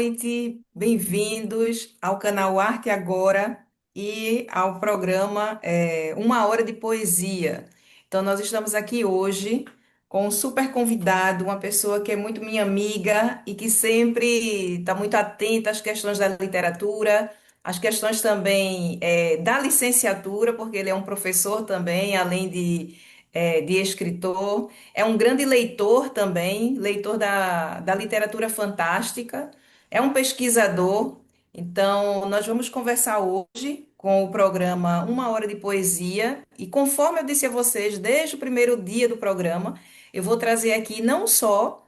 noite, bem-vindos ao canal Arte Agora e ao programa Uma Hora de Poesia. Então, nós estamos aqui hoje com um super convidado, uma pessoa que é muito minha amiga e que sempre está muito atenta às questões da literatura, às questões também da licenciatura, porque ele é um professor também, além de escritor. É um grande leitor também, leitor da literatura fantástica, é um pesquisador. Então, nós vamos conversar hoje com o programa Uma Hora de Poesia. E conforme eu disse a vocês, desde o primeiro dia do programa, eu vou trazer aqui não só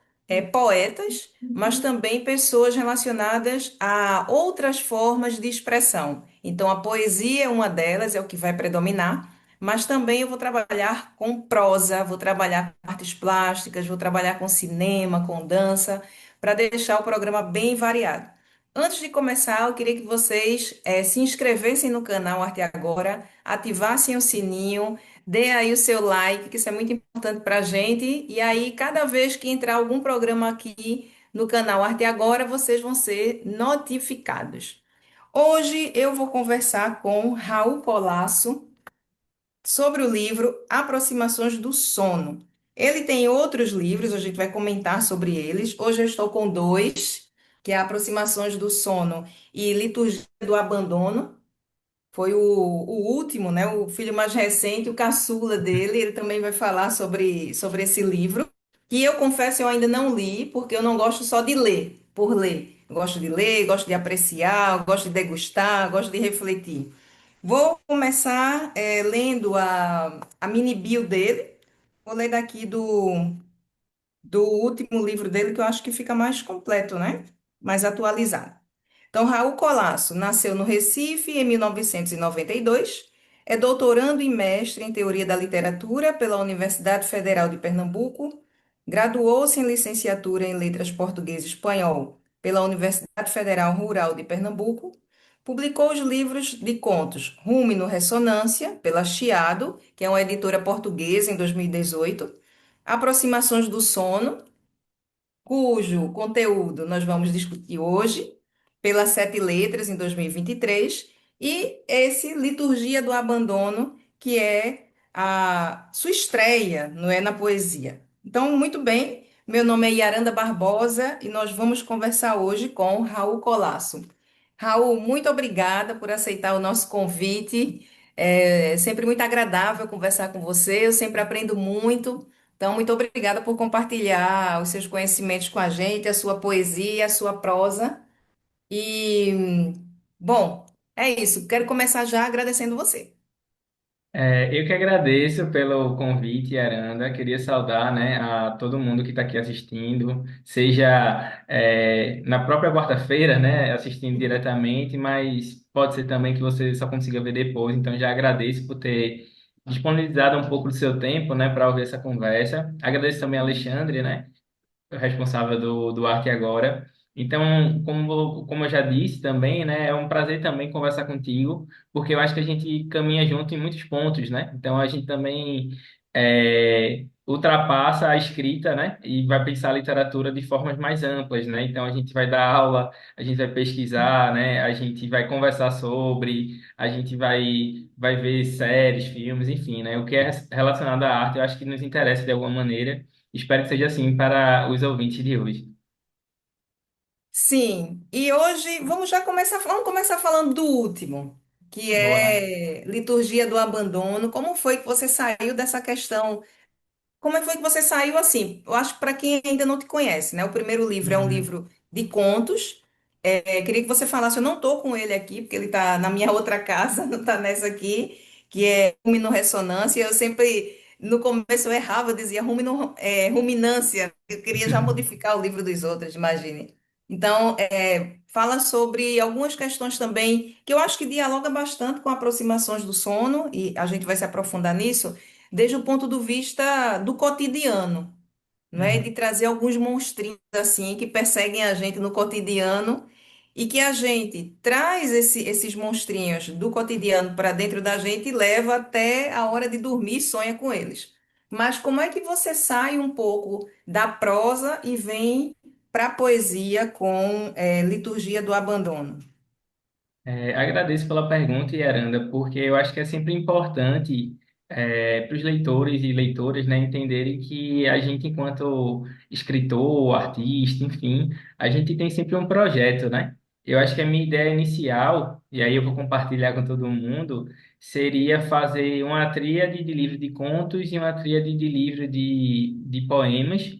poetas, mas também pessoas relacionadas a outras formas de expressão. Então, a poesia é uma delas, é o que vai predominar. Mas também eu vou trabalhar com prosa, vou trabalhar com artes plásticas, vou trabalhar com cinema, com dança, para deixar o programa bem variado. Antes de começar, eu queria que vocês se inscrevessem no canal Arte Agora, ativassem o sininho, dê aí o seu like, que isso é muito importante para a gente. E aí, cada vez que entrar algum programa aqui no canal Arte Agora, vocês vão ser notificados. Hoje eu vou conversar com Raul Colasso sobre o livro Aproximações do Sono. Ele tem outros livros, a gente vai comentar sobre eles. Hoje eu estou com dois, que é Aproximações do Sono e Liturgia do Abandono. Foi o último, né? O filho mais recente, o caçula dele. Ele também vai falar sobre esse livro, que eu confesso eu ainda não li, porque eu não gosto só de ler, por ler. Eu gosto de ler, gosto de apreciar, gosto de degustar, gosto de refletir. Vou começar lendo a mini bio dele. Vou ler daqui do último livro dele, que eu acho que fica mais completo, né? Mais atualizado. Então, Raul Colasso nasceu no Recife em 1992, é doutorando e mestre em Teoria da Literatura pela Universidade Federal de Pernambuco, graduou-se em licenciatura em Letras Português e Espanhol pela Universidade Federal Rural de Pernambuco, publicou os livros de contos Rumo no Ressonância, pela Chiado, que é uma editora portuguesa, em 2018, Aproximações do Sono, cujo conteúdo nós vamos discutir hoje, pelas Sete Letras, em 2023, e esse Liturgia do Abandono, que é a sua estreia, não é, na poesia. Então, muito bem, meu nome é Yaranda Barbosa e nós vamos conversar hoje com Raul Colasso. Raul, muito obrigada por aceitar o nosso convite. É sempre muito agradável conversar com você, eu sempre aprendo muito. Então, muito obrigada por compartilhar os seus conhecimentos com a gente, a sua poesia, a sua prosa. E, bom, é isso. Quero começar já agradecendo você. Eu que agradeço pelo convite, Aranda. Queria saudar, né, a todo mundo que está aqui assistindo, seja na própria quarta-feira, né, assistindo diretamente, mas pode ser também que você só consiga ver depois. Então, já agradeço por ter disponibilizado um pouco do seu tempo, né, para ouvir essa conversa. Agradeço também a Alexandre, né, responsável do Arte Agora. Então, como eu já disse também, né, é um prazer também conversar contigo, porque eu acho que a gente caminha junto em muitos pontos, né? Então, a gente também ultrapassa a escrita, né, e vai pensar a literatura de formas mais amplas, né? Então, a gente vai dar aula, a gente vai pesquisar, né, a gente vai conversar sobre, a gente vai ver séries, filmes, enfim, né? O que é relacionado à arte, eu acho que nos interessa de alguma maneira. Espero que seja assim para os ouvintes de hoje. Sim, e hoje vamos começar falando do último, que Bora. é Liturgia do Abandono. Como foi que você saiu dessa questão? Como é que foi que você saiu assim? Eu acho que para quem ainda não te conhece, né? O primeiro livro é um Uhum. livro de contos. Queria que você falasse, eu não estou com ele aqui, porque ele está na minha outra casa, não está nessa aqui, que é Rumino Ressonância. Eu sempre, no começo, eu errava, eu dizia Ruminância. Eu queria já modificar o livro dos outros, imagine. Então, fala sobre algumas questões também, que eu acho que dialoga bastante com aproximações do sono, e a gente vai se aprofundar nisso desde o ponto de vista do cotidiano, não é? De Uhum. trazer alguns monstrinhos assim que perseguem a gente no cotidiano e que a gente traz esses monstrinhos do cotidiano para dentro da gente e leva até a hora de dormir e sonha com eles. Mas como é que você sai um pouco da prosa e vem para poesia com Liturgia do Abandono? Agradeço pela pergunta, Yaranda, porque eu acho que é sempre importante para os leitores e leitoras, né, entenderem que a gente, enquanto escritor, artista, enfim, a gente tem sempre um projeto, né? Eu acho que a minha ideia inicial, e aí eu vou compartilhar com todo mundo, seria fazer uma tríade de livro de contos e uma tríade de livro de poemas.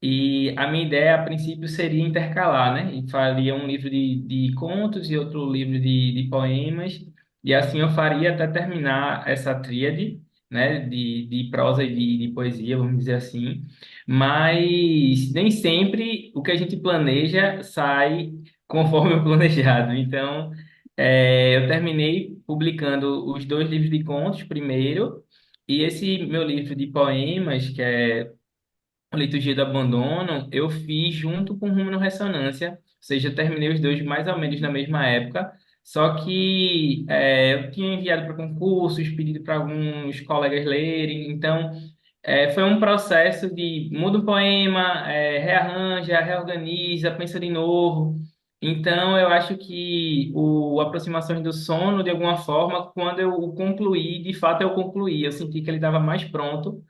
E a minha ideia, a princípio, seria intercalar, né? E faria um livro de contos e outro livro de poemas, e assim eu faria até terminar essa tríade, né? De prosa e de poesia, vamos dizer assim. Mas nem sempre o que a gente planeja sai conforme o planejado. Então, eu terminei publicando os dois livros de contos primeiro, e esse meu livro de poemas, que é a Liturgia do Abandono, eu fiz junto com Rumo no Ressonância, ou seja, eu terminei os dois mais ou menos na mesma época, só que eu tinha enviado para concursos, pedido para alguns colegas lerem, então foi um processo de muda o poema, rearranja, reorganiza, pensa de novo. Então, eu acho que o Aproximações do Sono, de alguma forma, quando eu o concluí, de fato eu concluí, eu senti que ele estava mais pronto.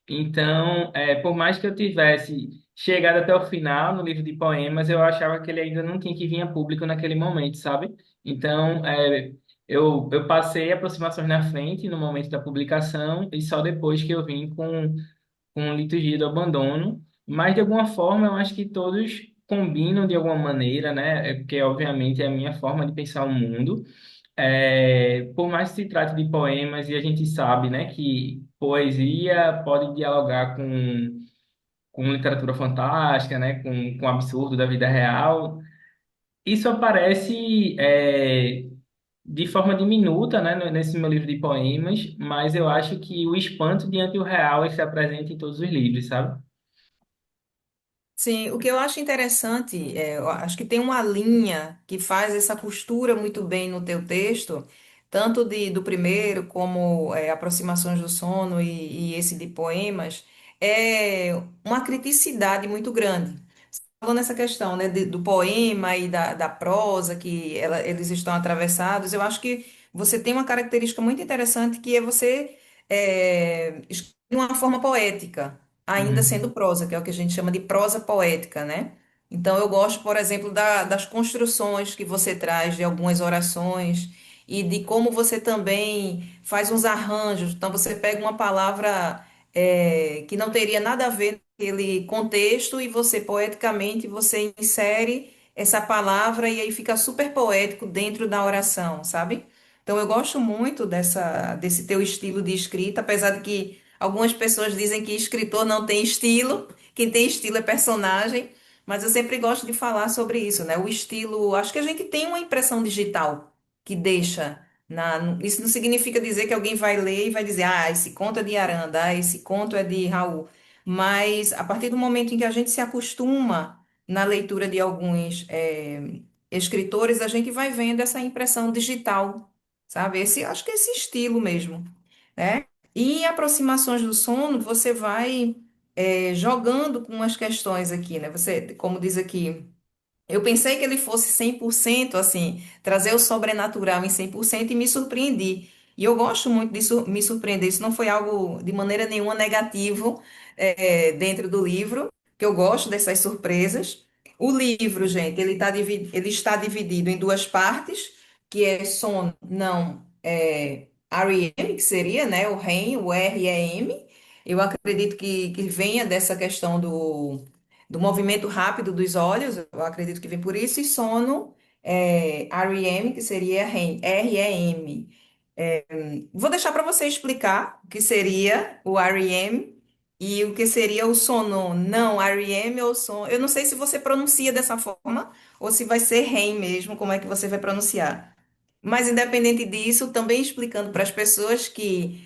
Então, por mais que eu tivesse chegado até o final no livro de poemas, eu achava que ele ainda não tinha que vir a público naquele momento, sabe? Então, eu passei aproximações na frente no momento da publicação e só depois que eu vim com Liturgia do Abandono. Mas, de alguma forma, eu acho que todos combinam de alguma maneira, né? Porque, obviamente, é a minha forma de pensar o mundo. Por mais que se trate de poemas, e a gente sabe, né, que poesia pode dialogar com literatura fantástica, né, com o absurdo da vida real, isso aparece de forma diminuta, né, nesse meu livro de poemas, mas eu acho que o espanto diante do real é que se apresenta em todos os livros, sabe? Sim, o que eu acho interessante, eu acho que tem uma linha que faz essa costura muito bem no teu texto, tanto do primeiro como Aproximações do Sono e esse de poemas, é uma criticidade muito grande. Falou nessa questão, né, do poema e da prosa, que eles estão atravessados, eu acho que você tem uma característica muito interessante que é você escrever de uma forma poética, ainda sendo Uhum. prosa, que é o que a gente chama de prosa poética, né? Então eu gosto, por exemplo, das construções que você traz de algumas orações e de como você também faz uns arranjos. Então você pega uma palavra que não teria nada a ver aquele contexto e você poeticamente você insere essa palavra e aí fica super poético dentro da oração, sabe? Então eu gosto muito desse teu estilo de escrita, apesar de que algumas pessoas dizem que escritor não tem estilo, quem tem estilo é personagem, mas eu sempre gosto de falar sobre isso, né? O estilo, acho que a gente tem uma impressão digital que deixa isso não significa dizer que alguém vai ler e vai dizer, ah, esse conto é de Aranda, ah, esse conto é de Raul. Mas a partir do momento em que a gente se acostuma na leitura de alguns escritores, a gente vai vendo essa impressão digital, sabe? Acho que é esse estilo mesmo, né? E aproximações do sono, você vai jogando com as questões aqui, né? Você, como diz aqui. Eu pensei que ele fosse 100% assim, trazer o sobrenatural em 100% e me surpreendi. E eu gosto muito disso, me surpreender. Isso não foi algo de maneira nenhuma negativo dentro do livro, que eu gosto dessas surpresas. O livro, gente, ele está dividido em duas partes, que é sono, não, REM, que seria, né, o REM, o REM. Eu acredito que venha dessa questão do movimento rápido dos olhos, eu acredito que vem por isso, e sono, REM, que seria REM. Vou deixar para você explicar o que seria o REM e o que seria o sono não REM ou sono. Eu não sei se você pronuncia dessa forma ou se vai ser REM mesmo, como é que você vai pronunciar. Mas, independente disso, também explicando para as pessoas que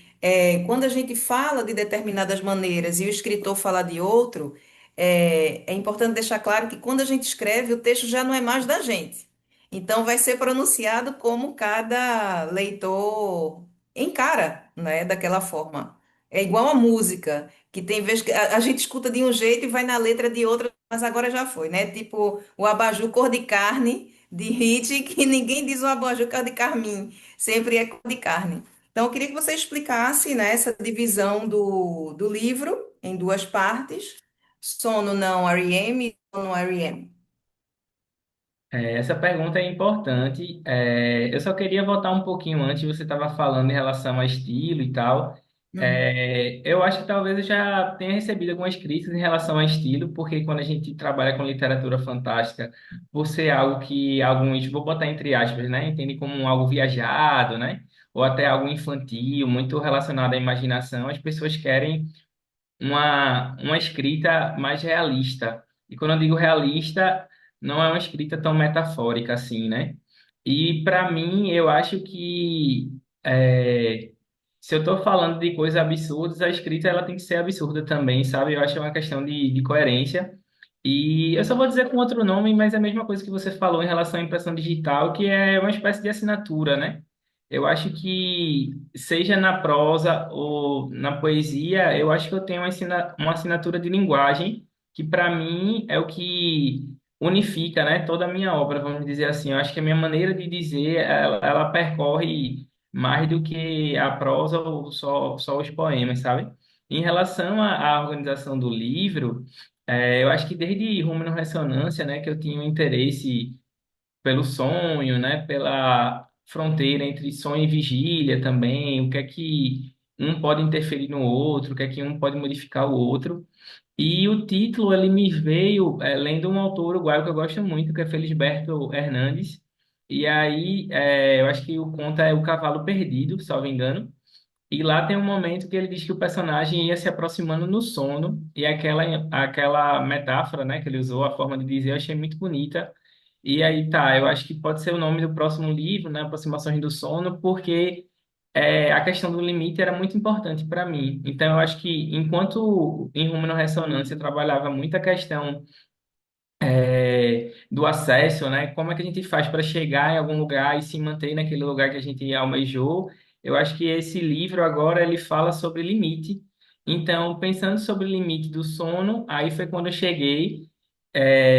quando a gente fala de determinadas maneiras e o escritor fala de outro, é importante deixar claro que quando a gente escreve, o texto já não é mais da gente. Então, vai ser pronunciado como cada leitor encara, né, daquela forma. É igual a música, que tem vezes que a gente escuta de um jeito e vai na letra de outra mas agora já foi, né? Tipo o abajur cor de carne de Hit, que ninguém diz o abajur cor de carmim, sempre é cor de carne. Então, eu queria que você explicasse, né, essa divisão do livro em duas partes, sono não REM e sono REM. Essa pergunta é importante. Eu só queria voltar um pouquinho antes, você estava falando em relação a estilo e tal. Uhum, Eu acho que talvez eu já tenha recebido algumas críticas em relação a estilo, porque quando a gente trabalha com literatura fantástica, por ser algo que alguns, vou botar entre aspas, né, entendem como algo viajado, né, ou até algo infantil, muito relacionado à imaginação, as pessoas querem uma escrita mais realista. E quando eu digo realista, não é uma escrita tão metafórica assim, né? E para mim, eu acho que se eu estou falando de coisas absurdas, a escrita ela tem que ser absurda também, sabe? Eu acho que é uma questão de coerência. E eu só vou dizer com outro nome, mas é a mesma coisa que você falou em relação à impressão digital, que é uma espécie de assinatura, né? Eu acho que, seja na prosa ou na poesia, eu acho que eu tenho uma assinatura de linguagem que, para mim, é o que unifica, né, toda a minha obra, vamos dizer assim. Eu acho que a minha maneira de dizer, ela percorre mais do que a prosa ou só os poemas, sabe? Em relação à organização do livro, eu acho que desde Rúmeno Ressonância, né, que eu tinha um interesse pelo sonho, né, pela fronteira entre sonho e vigília também, o que é que um pode interferir no outro, o que é que um pode modificar o outro. E o título, ele me veio lendo um autor uruguaio que eu gosto muito, que é Felisberto Hernandes. E aí, eu acho que o conto é O Cavalo Perdido, salvo engano. E lá tem um momento que ele diz que o personagem ia se aproximando no sono, e aquela metáfora, né, que ele usou, a forma de dizer, eu achei muito bonita. E aí tá, eu acho que pode ser o nome do próximo livro, né, Aproximações do Sono, porque a questão do limite era muito importante para mim. Então eu acho que enquanto em Rumino Ressonância eu trabalhava muito a questão do acesso, né? Como é que a gente faz para chegar em algum lugar e se manter naquele lugar que a gente almejou? Eu acho que esse livro agora ele fala sobre limite. Então, pensando sobre o limite do sono, aí foi quando eu cheguei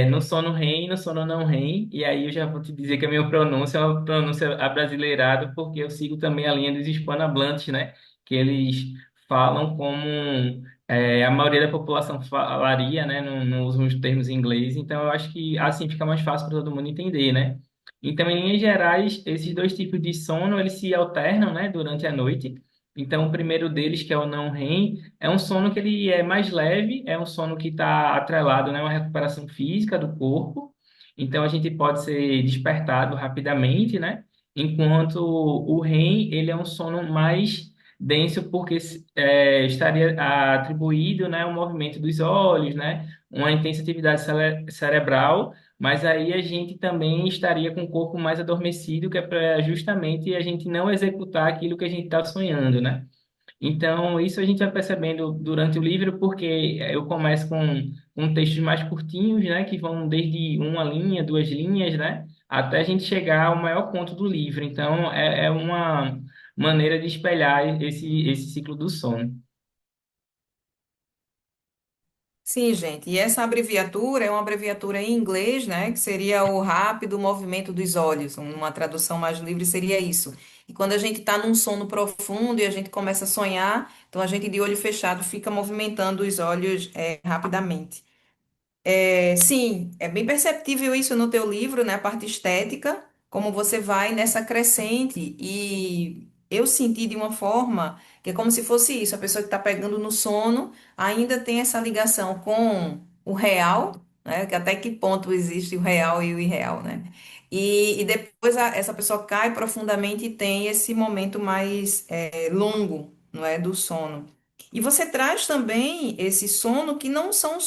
no sono REM, no sono não REM, e aí eu já vou te dizer que a minha pronúncia é uma pronúncia abrasileirada, porque eu sigo também a linha dos hispanohablantes, né? Que eles falam como a maioria da população falaria, né, não usam os termos em inglês, então eu acho que assim fica mais fácil para todo mundo entender, né? Então, em linhas gerais, esses dois tipos de sono, eles se alternam, né, durante a noite. Então, o primeiro deles, que é o não REM, é um sono que ele é mais leve, é um sono que está atrelado, né, a uma recuperação física do corpo. Então, a gente pode ser despertado rapidamente, né? Enquanto o REM, ele é um sono mais denso porque estaria atribuído, né, o movimento dos olhos, né, uma intensa atividade cerebral, mas aí a gente também estaria com o corpo mais adormecido, que é para justamente a gente não executar aquilo que a gente está sonhando, né? Então, isso a gente vai percebendo durante o livro, porque eu começo com textos mais curtinhos, né, que vão desde uma linha, duas linhas, né, até a gente chegar ao maior ponto do livro. Então, é uma maneira de espelhar esse ciclo do sono. Sim, gente. E essa abreviatura é uma abreviatura em inglês, né? Que seria o rápido movimento dos olhos. Uma tradução mais livre seria isso. E quando a gente está num sono profundo e a gente começa a sonhar, então a gente de olho fechado fica movimentando os olhos, rapidamente. Sim, é bem perceptível isso no teu livro, né? A parte estética, como você vai nessa crescente. E eu senti de uma forma que é como se fosse isso, a pessoa que está pegando no sono ainda tem essa ligação com o real, né? Que até que ponto existe o real e o irreal, né? E depois essa pessoa cai profundamente e tem esse momento mais longo, não é? Do sono. E você traz também esse sono que não são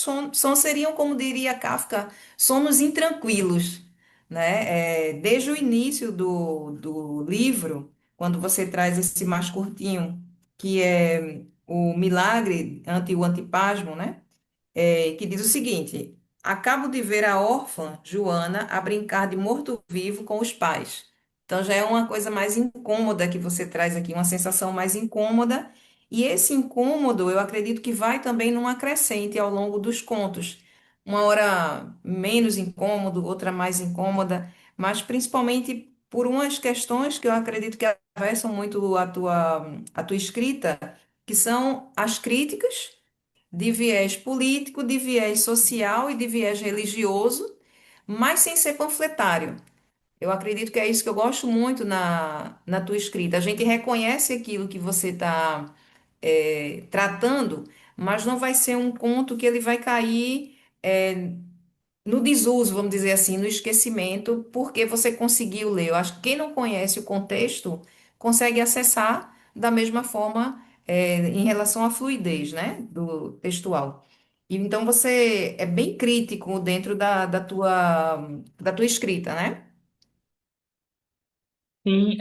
seriam, como diria Kafka, sonos intranquilos, né? Desde o início do livro, quando você traz esse mais curtinho, que é o milagre ante o antipasmo, né? Que diz o seguinte: acabo de ver a órfã Joana a brincar de morto-vivo com os pais. Então já é uma coisa mais incômoda que você traz aqui, uma sensação mais incômoda. E esse incômodo, eu acredito que vai também numa crescente ao longo dos contos. uma hora menos incômodo, outra mais incômoda, mas principalmente por umas questões que eu acredito que atravessam muito a tua escrita, que são as críticas de viés político, de viés social e de viés religioso, mas sem ser panfletário. Eu acredito que é isso que eu gosto muito na tua escrita. A gente reconhece aquilo que você está tratando, mas não vai ser um conto que ele vai cair no desuso, vamos dizer assim, no esquecimento, porque você conseguiu ler. Eu acho que quem não conhece o contexto consegue acessar da mesma forma, em relação à fluidez, né, do textual. E então você é bem crítico dentro da tua escrita, né? Sim,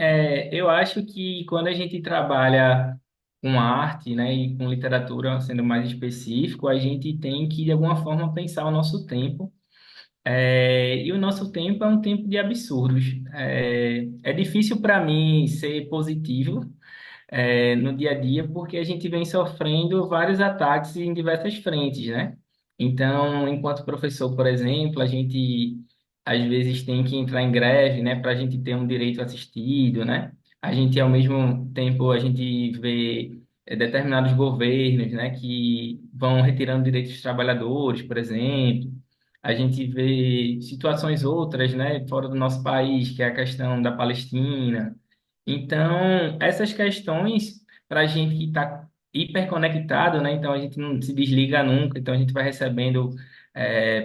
eu acho que quando a gente trabalha com arte, né, e com literatura, sendo mais específico, a gente tem que, de alguma forma, pensar o nosso tempo. E o nosso tempo é um tempo de absurdos. É difícil para mim ser positivo no dia a dia, porque a gente vem sofrendo vários ataques em diversas frentes, né? Então, enquanto professor, por exemplo, a gente às vezes tem que entrar em greve, né, para a gente ter um direito assistido, né? A gente, ao mesmo tempo, a gente vê determinados governos, né, que vão retirando direitos dos trabalhadores, por exemplo. A gente vê situações outras, né, fora do nosso país, que é a questão da Palestina. Então, essas questões, para a gente que está hiperconectado, né? Então, a gente não se desliga nunca. Então, a gente vai recebendo,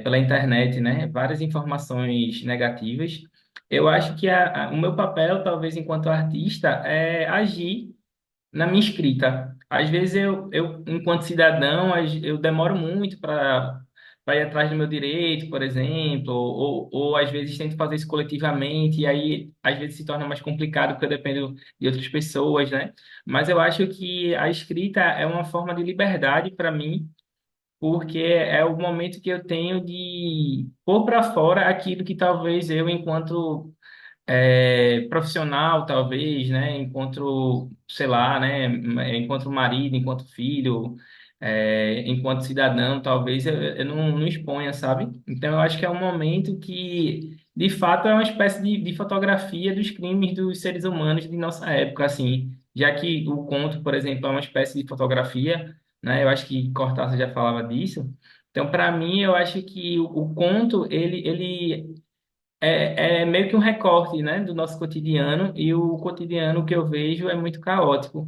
pela internet, né? Várias informações negativas. Eu acho que o meu papel, talvez, enquanto artista, é agir na minha escrita. Às vezes enquanto cidadão, eu demoro muito para ir atrás do meu direito, por exemplo, ou às vezes tento fazer isso coletivamente, e aí às vezes se torna mais complicado porque eu dependo de outras pessoas, né? Mas eu acho que a escrita é uma forma de liberdade para mim, porque é o momento que eu tenho de pôr para fora aquilo que talvez eu, enquanto profissional, talvez, né? Enquanto, sei lá, né? Enquanto marido, enquanto filho, enquanto cidadão, talvez eu não exponha, sabe? Então, eu acho que é um momento que, de fato, é uma espécie de fotografia dos crimes dos seres humanos de nossa época, assim, já que o conto, por exemplo, é uma espécie de fotografia, né? Eu acho que Cortázar já falava disso. Então, para mim, eu acho que o conto, ele é meio que um recorte, né, do nosso cotidiano, e o cotidiano que eu vejo é muito caótico.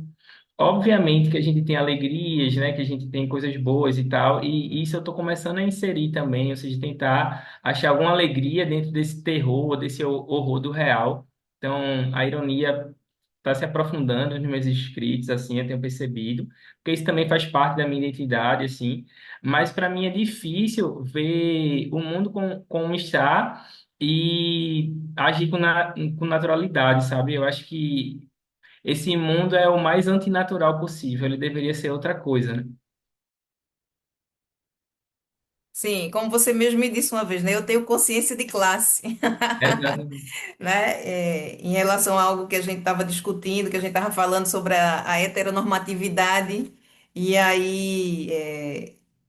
Obviamente que a gente tem alegrias, né, que a gente tem coisas boas e tal, e isso eu estou começando a inserir também, ou seja, tentar achar alguma alegria dentro desse terror, desse horror do real. Então, a ironia está se aprofundando nos meus escritos, assim, eu tenho percebido, porque isso também faz parte da minha identidade, assim, mas para mim é difícil ver o mundo como está e agir com naturalidade, sabe? Eu acho que esse mundo é o mais antinatural possível, ele deveria ser outra coisa, né? Sim, como você mesmo me disse uma vez, né? Eu tenho consciência de classe. Exatamente. Né? Em relação a algo que a gente estava discutindo, que a gente estava falando sobre a heteronormatividade, e aí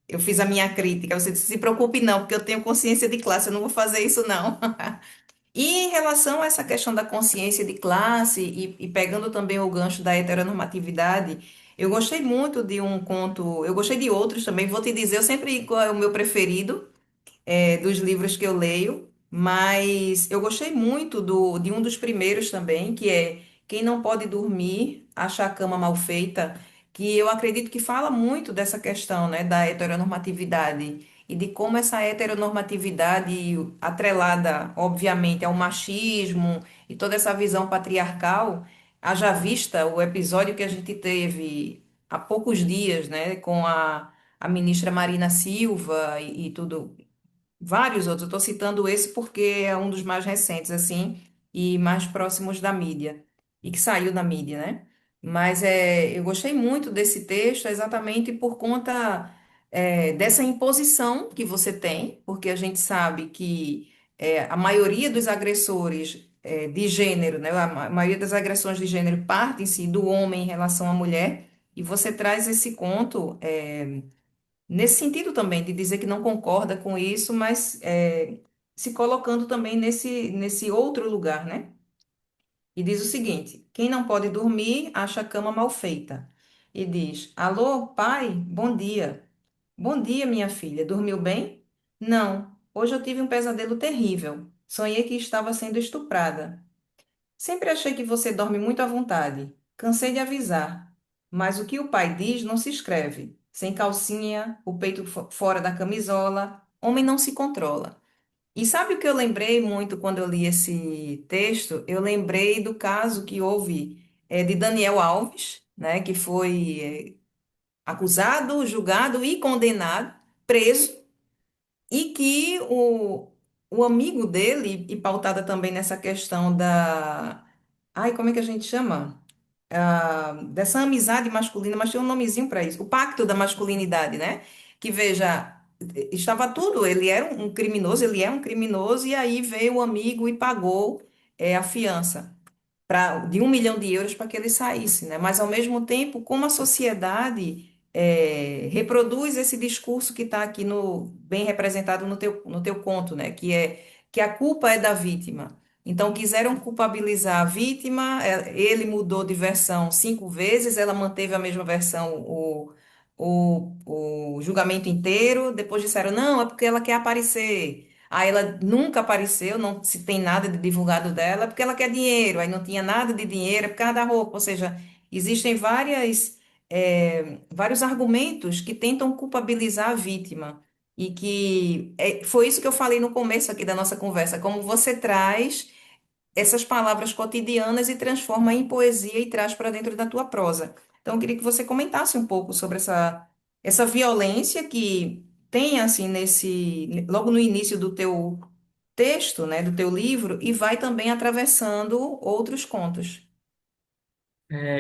eu fiz a minha crítica. Você disse, se preocupe não, porque eu tenho consciência de classe, eu não vou fazer isso não. E em relação a essa questão da consciência de classe e pegando também o gancho da heteronormatividade, eu gostei muito de um conto, eu gostei de outros também, vou te dizer, eu sempre qual é o meu preferido, dos livros que eu leio, mas eu gostei muito de um dos primeiros também, que é Quem Não Pode Dormir, Acha a Cama Mal Feita, que eu acredito que fala muito dessa questão, né, da heteronormatividade e de como essa heteronormatividade, atrelada, obviamente, ao machismo e toda essa visão patriarcal, haja vista o episódio que a gente teve há poucos dias, né, com a ministra Marina Silva e tudo, vários outros. Eu estou citando esse porque é um dos mais recentes, assim, e mais próximos da mídia, e que saiu da mídia, né? Mas eu gostei muito desse texto exatamente por conta, dessa imposição que você tem, porque a gente sabe que a maioria dos agressores de gênero, né? A maioria das agressões de gênero partem-se do homem em relação à mulher, e você traz esse conto. nesse sentido também, de dizer que não concorda com isso, mas se colocando também nesse outro lugar, né? E diz o seguinte: quem não pode dormir acha a cama mal feita. E diz: Alô, pai, bom dia. Bom dia, minha filha. Dormiu bem? Não. Hoje eu tive um pesadelo terrível. Sonhei que estava sendo estuprada. Sempre achei que você dorme muito à vontade. Cansei de avisar. Mas o que o pai diz não se escreve. Sem calcinha, o peito fora da camisola, homem não se controla. E sabe o que eu lembrei muito quando eu li esse texto? Eu lembrei do caso que houve de Daniel Alves, né, que foi acusado, julgado e condenado, preso, e que o amigo dele, e pautada também nessa questão da. Ai, como é que a gente chama? Dessa amizade masculina, mas tem um nomezinho para isso, o pacto da masculinidade, né? Que veja, estava tudo, ele era um criminoso, ele é um criminoso, e aí veio o amigo e pagou a fiança de 1 milhão de euros para que ele saísse, né? Mas ao mesmo tempo, como a sociedade reproduz esse discurso que está aqui bem representado no teu conto, né? Que a culpa é da vítima. Então, quiseram culpabilizar a vítima, ele mudou de versão 5 vezes, ela manteve a mesma versão o julgamento inteiro, depois disseram, não, é porque ela quer aparecer. Aí ela nunca apareceu, não se tem nada de divulgado dela, porque ela quer dinheiro, aí não tinha nada de dinheiro, é por causa da roupa. Ou seja, existem vários argumentos que tentam culpabilizar a vítima. E que foi isso que eu falei no começo aqui da nossa conversa, como você traz essas palavras cotidianas e transforma em poesia e traz para dentro da tua prosa. Então, eu queria que você comentasse um pouco sobre essa violência que tem, assim, logo no início do teu texto, né, do teu livro, e vai também atravessando outros contos.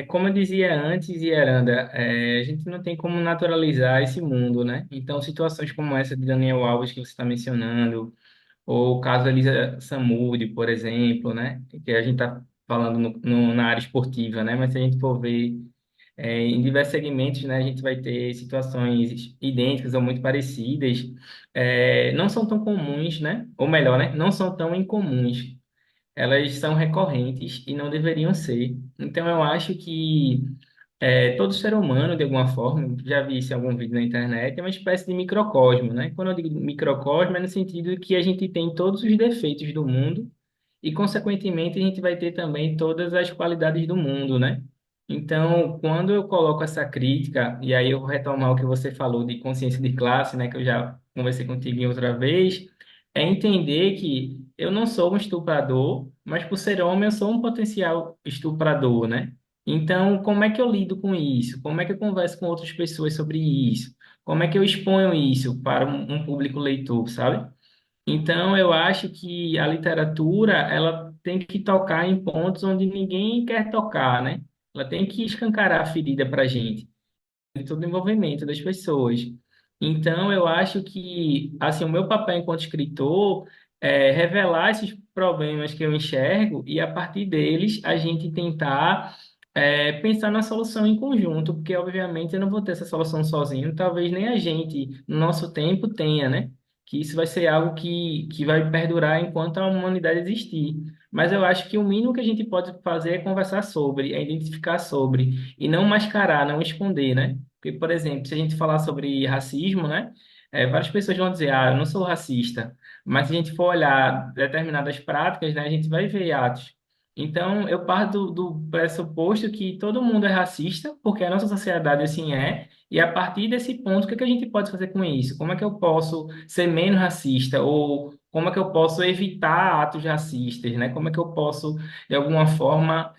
Como eu dizia antes, Yaranda, a gente não tem como naturalizar esse mundo, né? Então, situações como essa de Daniel Alves que você está mencionando, ou o caso da Elisa Samúdio, por exemplo, né? Que a gente está falando na área esportiva, né? Mas se a gente for ver em diversos segmentos, né, a gente vai ter situações idênticas ou muito parecidas, não são tão comuns, né? Ou melhor, né? Não são tão incomuns. Elas são recorrentes e não deveriam ser. Então, eu acho que todo ser humano, de alguma forma, já vi isso em algum vídeo na internet, é uma espécie de microcosmo, né? Quando eu digo microcosmo, é no sentido que a gente tem todos os defeitos do mundo e, consequentemente, a gente vai ter também todas as qualidades do mundo, né? Então, quando eu coloco essa crítica, e aí eu vou retomar o que você falou de consciência de classe, né, que eu já conversei contigo em outra vez, é entender que eu não sou um estuprador, mas por ser homem eu sou um potencial estuprador, né? Então, como é que eu lido com isso? Como é que eu converso com outras pessoas sobre isso? Como é que eu exponho isso para um público leitor, sabe? Então, eu acho que a literatura, ela tem que tocar em pontos onde ninguém quer tocar, né? Ela tem que escancarar a ferida para a gente de todo o envolvimento das pessoas. Então, eu acho que, assim, o meu papel enquanto escritor é revelar esses problemas que eu enxergo e, a partir deles, a gente tentar pensar na solução em conjunto, porque, obviamente, eu não vou ter essa solução sozinho, talvez nem a gente, no nosso tempo, tenha, né? Que isso vai ser algo que vai perdurar enquanto a humanidade existir. Mas eu acho que o mínimo que a gente pode fazer é conversar sobre, é identificar sobre, e não mascarar, não esconder, né? Porque, por exemplo, se a gente falar sobre racismo, né? Várias pessoas vão dizer, ah, eu não sou racista. Mas se a gente for olhar determinadas práticas, né, a gente vai ver atos. Então, eu parto do pressuposto que todo mundo é racista, porque a nossa sociedade assim é, e a partir desse ponto, o que é que a gente pode fazer com isso? Como é que eu posso ser menos racista? Ou como é que eu posso evitar atos racistas, né? Como é que eu posso, de alguma forma,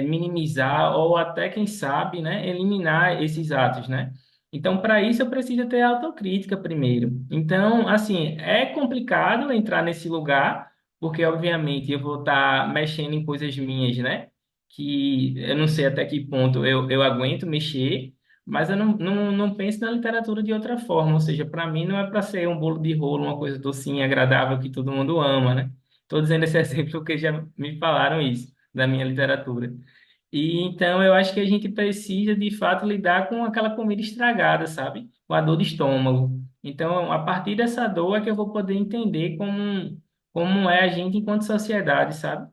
minimizar ou até, quem sabe, né, eliminar esses atos, né? Então, para isso, eu preciso ter autocrítica primeiro. Então, assim, é complicado entrar nesse lugar, porque, obviamente, eu vou estar mexendo em coisas minhas, né? Que eu não sei até que ponto eu aguento mexer, mas eu não penso na literatura de outra forma. Ou seja, para mim, não é para ser um bolo de rolo, uma coisa docinha, agradável, que todo mundo ama, né? Estou dizendo esse exemplo porque já me falaram isso, da minha literatura. E então eu acho que a gente precisa de fato lidar com aquela comida estragada, sabe? Com a dor de estômago. Então, a partir dessa dor é que eu vou poder entender como é a gente enquanto sociedade, sabe?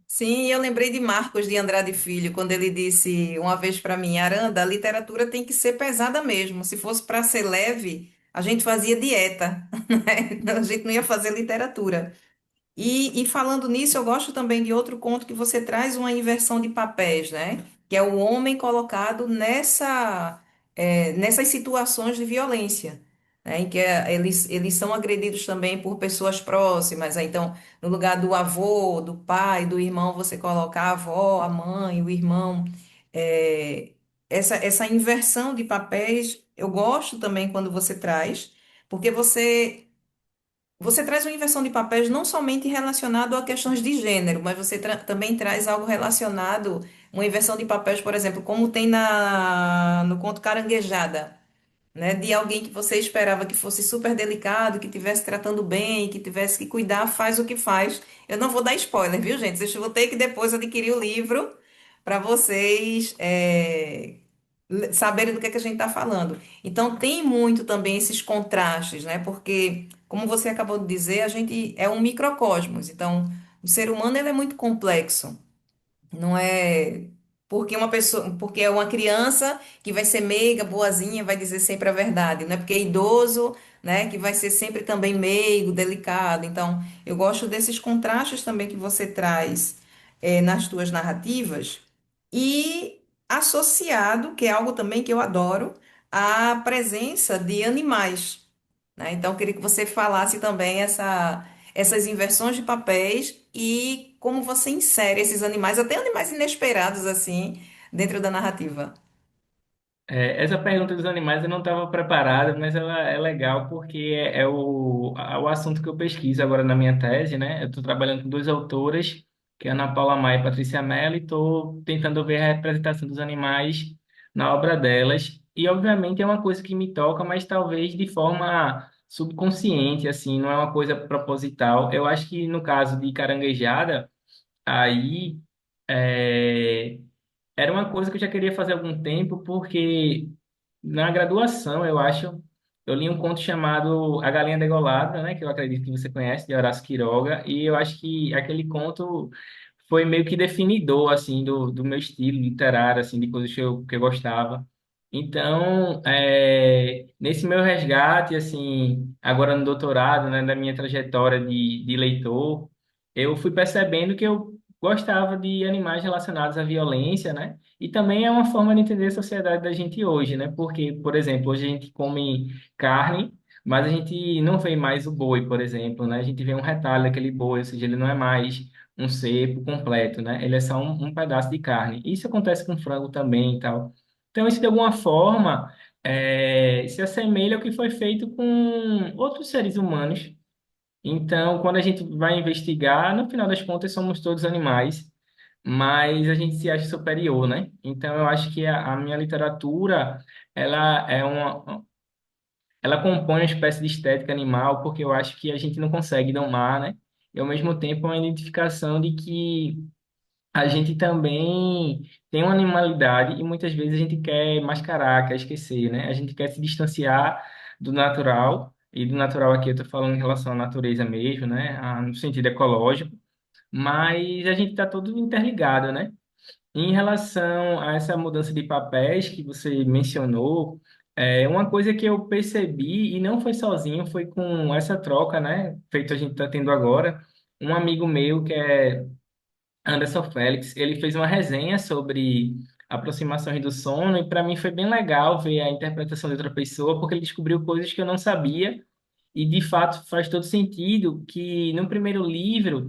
Sim, eu lembrei de Marcos de Andrade Filho, quando ele disse uma vez para mim, Aranda, a literatura tem que ser pesada mesmo. Se fosse para ser leve, a gente fazia dieta, né? A gente não ia fazer literatura. E falando nisso, eu gosto também de outro conto que você traz uma inversão de papéis, né? Que é o homem colocado nessas situações de violência, né? Em que eles são agredidos também por pessoas próximas. Aí, então, no lugar do avô, do pai, do irmão, você coloca a avó, a mãe, o irmão. É, essa inversão de papéis, eu gosto também quando você traz, porque você traz uma inversão de papéis não somente relacionado a questões de gênero, mas você também traz algo relacionado, uma inversão de papéis, por exemplo, como tem no conto Caranguejada, né? De alguém que você esperava que fosse super delicado, que estivesse tratando bem, que tivesse que cuidar, faz o que faz. Eu não vou dar spoiler, viu, gente? Vocês vão ter que depois adquirir o livro para vocês saberem do que a gente está falando. Então, tem muito também esses contrastes, né? Porque, como você acabou de dizer, a gente é um microcosmos. Então, o ser humano ele é muito complexo. Não é porque é uma criança que vai ser meiga, boazinha, vai dizer sempre a verdade, não é porque é idoso, né, que vai ser sempre também meigo, delicado. Então, eu gosto desses contrastes também que você traz nas tuas narrativas e associado, que é algo também que eu adoro, à presença de animais, né? Então, eu queria que você falasse também essas inversões de papéis e como você insere esses animais, até animais inesperados, assim, dentro da narrativa. Essa pergunta dos animais eu não estava preparada, mas ela é legal porque é o assunto que eu pesquiso agora na minha tese, né? Eu estou trabalhando com duas autoras, que é Ana Paula Maia e Patrícia Mello, e estou tentando ver a representação dos animais na obra delas. E, obviamente, é uma coisa que me toca, mas talvez de forma subconsciente, assim, não é uma coisa proposital. Eu acho que no caso de Caranguejada, aí. é, Era uma coisa que eu já queria fazer há algum tempo, porque na graduação, eu acho, eu li um conto chamado A Galinha Degolada, né, que eu acredito que você conhece, de Horácio Quiroga, e eu acho que aquele conto foi meio que definidor, assim, do meu estilo literário, assim, de coisas que eu gostava. Então, nesse meu resgate, assim, agora no doutorado, né, da minha trajetória de leitor, eu fui percebendo que eu gostava de animais relacionados à violência, né? E também é uma forma de entender a sociedade da gente hoje, né? Porque, por exemplo, hoje a gente come carne, mas a gente não vê mais o boi, por exemplo, né? A gente vê um retalho daquele boi, ou seja, ele não é mais um ser por completo, né? Ele é só um pedaço de carne. Isso acontece com frango também e tal. Então, isso de alguma forma se assemelha ao que foi feito com outros seres humanos. Então, quando a gente vai investigar, no final das contas, somos todos animais, mas a gente se acha superior, né? Então, eu acho que a minha literatura, ela ela compõe uma espécie de estética animal, porque eu acho que a gente não consegue domar, né? E, ao mesmo tempo, é uma identificação de que a gente também tem uma animalidade e muitas vezes a gente quer mascarar, quer esquecer, né? A gente quer se distanciar do natural, e do natural aqui eu estou falando em relação à natureza mesmo, né? No sentido ecológico, mas a gente está todo interligado, né? Em relação a essa mudança de papéis que você mencionou, uma coisa que eu percebi, e não foi sozinho, foi com essa troca, né? Feito a gente está tendo agora. Um amigo meu que é Anderson Félix, ele fez uma resenha sobre aproximações do sono e para mim foi bem legal ver a interpretação de outra pessoa, porque ele descobriu coisas que eu não sabia e de fato faz todo sentido que no primeiro livro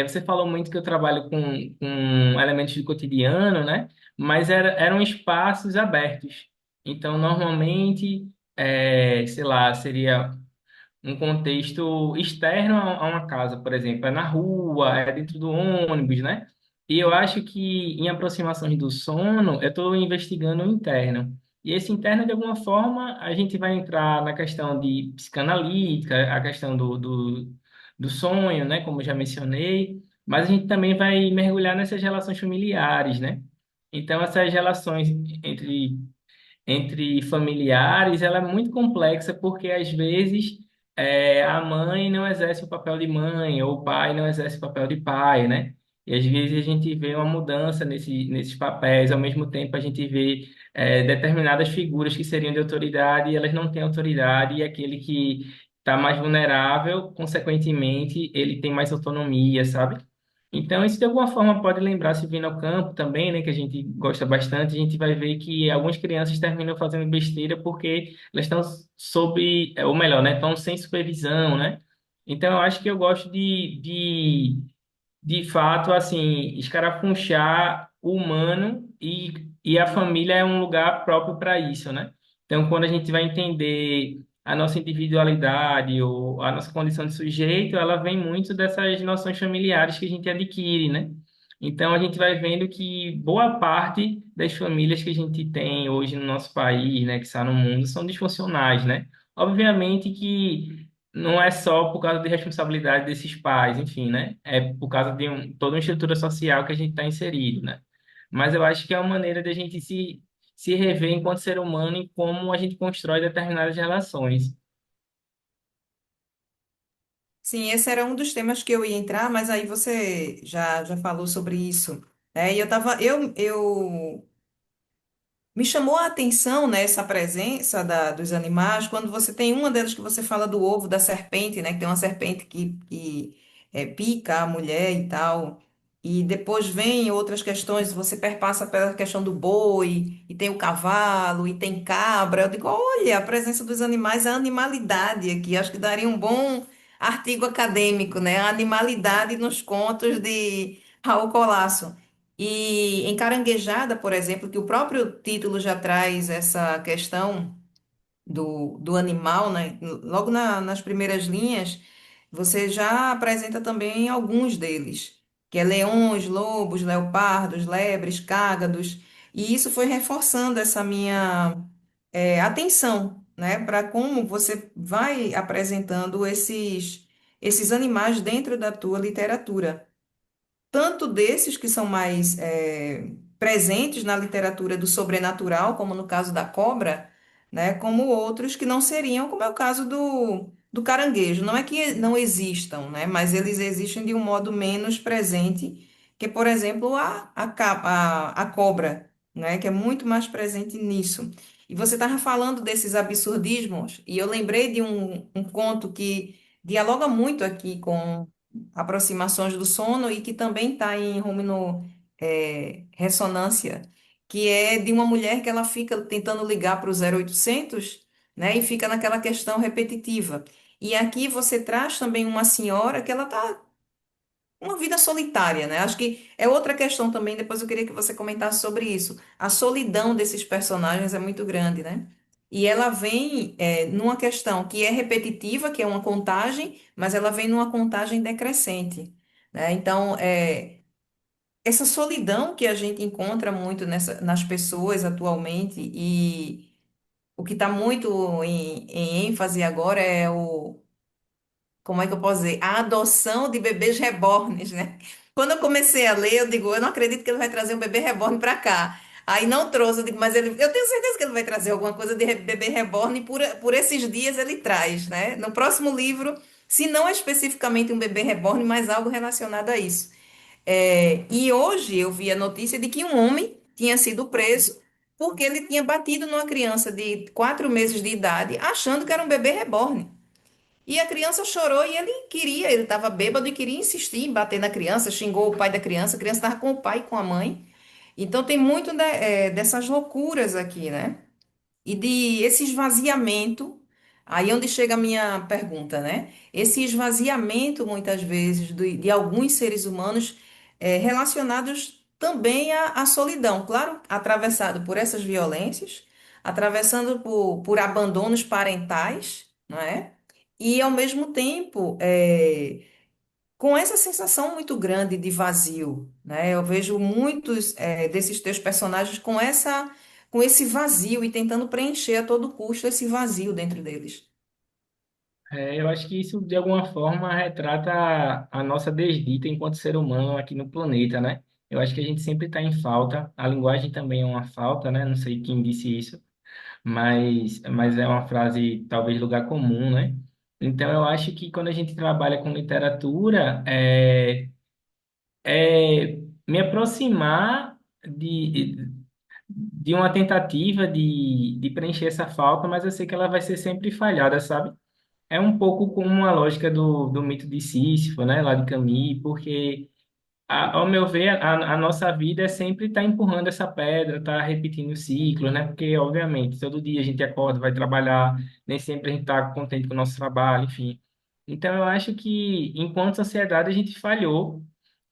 você falou muito que eu trabalho com elementos do cotidiano, né? Mas eram espaços abertos. Então, normalmente, sei lá, seria um contexto externo a uma casa, por exemplo, é na rua, é dentro do ônibus, né? E eu acho que em aproximações do sono, eu estou investigando o interno. E esse interno, de alguma forma, a gente vai entrar na questão de psicanalítica, a questão do sonho, né? Como eu já mencionei, mas a gente também vai mergulhar nessas relações familiares, né? Então, essas relações entre familiares, ela é muito complexa porque às vezes a mãe não exerce o papel de mãe ou o pai não exerce o papel de pai, né? E às vezes a gente vê uma mudança nesses papéis, ao mesmo tempo a gente vê determinadas figuras que seriam de autoridade e elas não têm autoridade e aquele que está mais vulnerável, consequentemente, ele tem mais autonomia, sabe? Então, isso de alguma forma pode lembrar se vir ao campo também, né, que a gente gosta bastante, a gente vai ver que algumas crianças terminam fazendo besteira porque elas estão sob, ou melhor, né, estão sem supervisão, né? Então, eu acho que eu gosto de fato, assim, escarafunchar o humano e a família é um lugar próprio para isso, né? Então, quando a gente vai entender a nossa individualidade ou a nossa condição de sujeito, ela vem muito dessas noções familiares que a gente adquire, né? Então, a gente vai vendo que boa parte das famílias que a gente tem hoje no nosso país, né, que está no mundo, são disfuncionais, né? Obviamente que não é só por causa de responsabilidade desses pais, enfim, né? É por causa de toda uma estrutura social que a gente está inserido, né? Mas eu acho que é uma maneira de a gente se rever enquanto ser humano e como a gente constrói determinadas relações. Sim, esse era um dos temas que eu ia entrar, mas aí você já falou sobre isso, né? E eu me chamou a atenção, né, essa presença dos animais, quando você tem uma delas que você fala do ovo da serpente, né, que tem uma serpente que pica a mulher e tal, e depois vem outras questões, você perpassa pela questão do boi, e tem o cavalo, e tem cabra, eu digo, olha, a presença dos animais, a animalidade aqui, acho que daria um bom artigo acadêmico, né, a animalidade nos contos de Raul Colasso. E em Caranguejada, por exemplo, que o próprio título já traz essa questão do animal, né? Logo nas primeiras linhas, você já apresenta também alguns deles, que é leões, lobos, leopardos, lebres, cágados, e isso foi reforçando essa minha atenção, né? Para como você vai apresentando esses animais dentro da tua literatura tanto desses que são mais presentes na literatura do sobrenatural, como no caso da cobra, né, como outros que não seriam, como é o caso do caranguejo. Não é que não existam, né, mas eles existem de um modo menos presente que, por exemplo, a cobra, né, que é muito mais presente nisso. E você estava falando desses absurdismos, e eu lembrei de um conto que dialoga muito aqui com aproximações do sono e que também está em ressonância, que é de uma mulher que ela fica tentando ligar para o 0800, né, e fica naquela questão repetitiva. E aqui você traz também uma senhora que ela está uma vida solitária, né? Acho que é outra questão também, depois eu queria que você comentasse sobre isso. A solidão desses personagens é muito grande, né? E ela vem numa questão que é repetitiva, que é uma contagem, mas ela vem numa contagem decrescente, né? Então, essa solidão que a gente encontra muito nas pessoas atualmente, e o que está muito em ênfase agora é como é que eu posso dizer? A adoção de bebês reborns, né? Quando eu comecei a ler, eu digo, eu não acredito que ele vai trazer um bebê reborn para cá. Aí não trouxe, eu digo, mas eu tenho certeza que ele vai trazer alguma coisa de bebê reborn e por esses dias ele traz, né? No próximo livro, se não especificamente um bebê reborn, mas algo relacionado a isso. E hoje eu vi a notícia de que um homem tinha sido preso porque ele tinha batido numa criança de 4 meses de idade, achando que era um bebê reborn. E a criança chorou e ele estava bêbado e queria insistir em bater na criança, xingou o pai da criança, a criança estava com o pai e com a mãe. Então tem muito dessas loucuras aqui, né? E de esse esvaziamento, aí é onde chega a minha pergunta, né? Esse esvaziamento, muitas vezes, de alguns seres humanos relacionados também à solidão, claro, atravessado por essas violências, atravessando por abandonos parentais, não é? E, ao mesmo tempo, com essa sensação muito grande de vazio, né? Eu vejo muitos desses teus personagens com esse vazio e tentando preencher a todo custo esse vazio dentro deles. Eu acho que isso, de alguma forma, retrata a nossa desdita enquanto ser humano aqui no planeta, né? Eu acho que a gente sempre está em falta. A linguagem também é uma falta, né? Não sei quem disse isso, mas é uma frase, talvez, lugar comum, né? Então, eu acho que quando a gente trabalha com literatura, é me aproximar de uma tentativa de preencher essa falta, mas eu sei que ela vai ser sempre falhada, sabe? É um pouco como uma lógica do mito de Sísifo, né, lá de Camus, porque, ao meu ver, a nossa vida é sempre estar empurrando essa pedra, estar repetindo o ciclo, né, porque, obviamente, todo dia a gente acorda, vai trabalhar, nem sempre a gente está contente com o nosso trabalho, enfim. Então, eu acho que, enquanto sociedade, a gente falhou.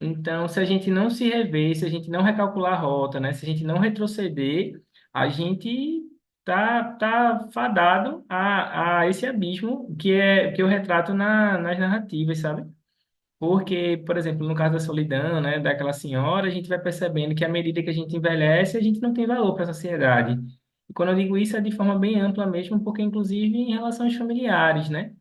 Então, se a gente não se rever, se a gente não recalcular a rota, né, se a gente não retroceder, a gente tá fadado a esse abismo que eu retrato nas narrativas, sabe? Porque, por exemplo, no caso da solidão, né, daquela senhora, a gente vai percebendo que à medida que a gente envelhece, a gente não tem valor para a sociedade. E quando eu digo isso é de forma bem ampla mesmo, porque inclusive em relações familiares, né?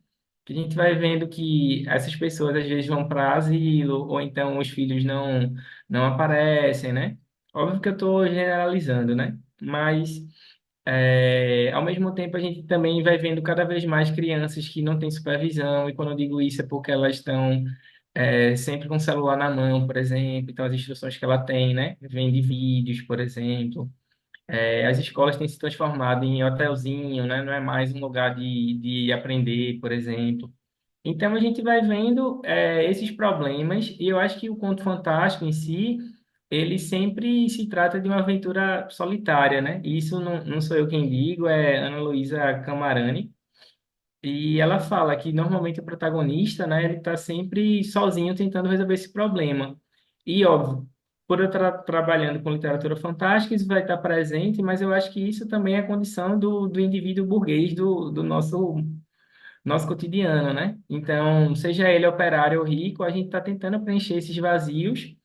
Que a gente vai vendo que essas pessoas às vezes vão para asilo, ou então os filhos não aparecem, né? Óbvio que eu estou generalizando, né? Mas ao mesmo tempo, a gente também vai vendo cada vez mais crianças que não têm supervisão, e quando eu digo isso é porque elas estão sempre com o celular na mão, por exemplo, então as instruções que ela tem, né, vêm de vídeos, por exemplo. As escolas têm se transformado em hotelzinho, né, não é mais um lugar de aprender, por exemplo. Então a gente vai vendo esses problemas, e eu acho que o Conto Fantástico em si, ele sempre se trata de uma aventura solitária, né? E isso não sou eu quem digo, é Ana Luísa Camarani. E ela fala que normalmente o protagonista, né, ele está sempre sozinho tentando resolver esse problema. E óbvio, por eu estar trabalhando com literatura fantástica, isso vai estar presente, mas eu acho que isso também é a condição do indivíduo burguês do nosso cotidiano, né? Então, seja ele operário ou rico, a gente está tentando preencher esses vazios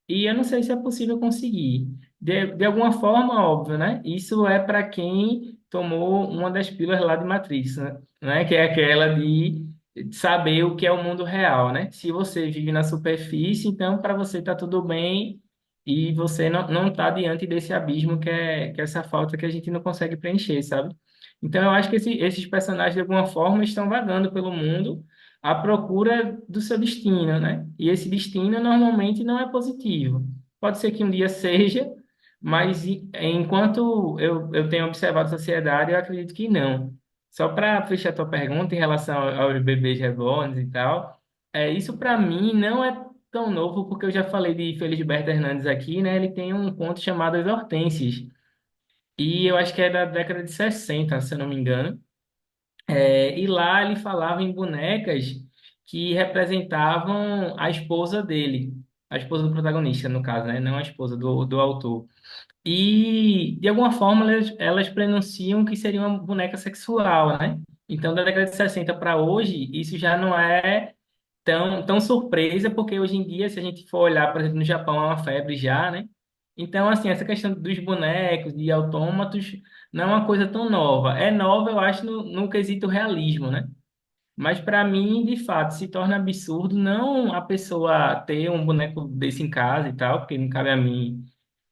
e eu não sei se é possível conseguir. De alguma forma, óbvio, né? Isso é para quem tomou uma das pílulas lá de Matrix, né? Que é aquela de saber o que é o mundo real, né? Se você vive na superfície, então para você está tudo bem e você não está diante desse abismo que é essa falta que a gente não consegue preencher, sabe? Então, eu acho que esses personagens, de alguma forma, estão vagando pelo mundo à procura do seu destino, né? E esse destino normalmente não é positivo. Pode ser que um dia seja, mas enquanto eu tenho observado a sociedade, eu acredito que não. Só para fechar a tua pergunta em relação aos bebês reborns e tal, isso para mim não é tão novo, porque eu já falei de Felisberto Hernandes aqui, né? Ele tem um conto chamado As Hortênsias. E eu acho que é da década de 60, se eu não me engano. E lá ele falava em bonecas que representavam a esposa dele, a esposa do protagonista, no caso, né? Não a esposa do autor. E, de alguma forma, elas prenunciam que seria uma boneca sexual, né? Então, da década de 60 para hoje, isso já não é tão surpresa, porque hoje em dia, se a gente for olhar, por exemplo, no Japão, é uma febre já, né? Então, assim, essa questão dos bonecos, de autômatos, não é uma coisa tão nova. É nova, eu acho, no quesito realismo, né? Mas para mim, de fato, se torna absurdo não a pessoa ter um boneco desse em casa e tal, porque não cabe a mim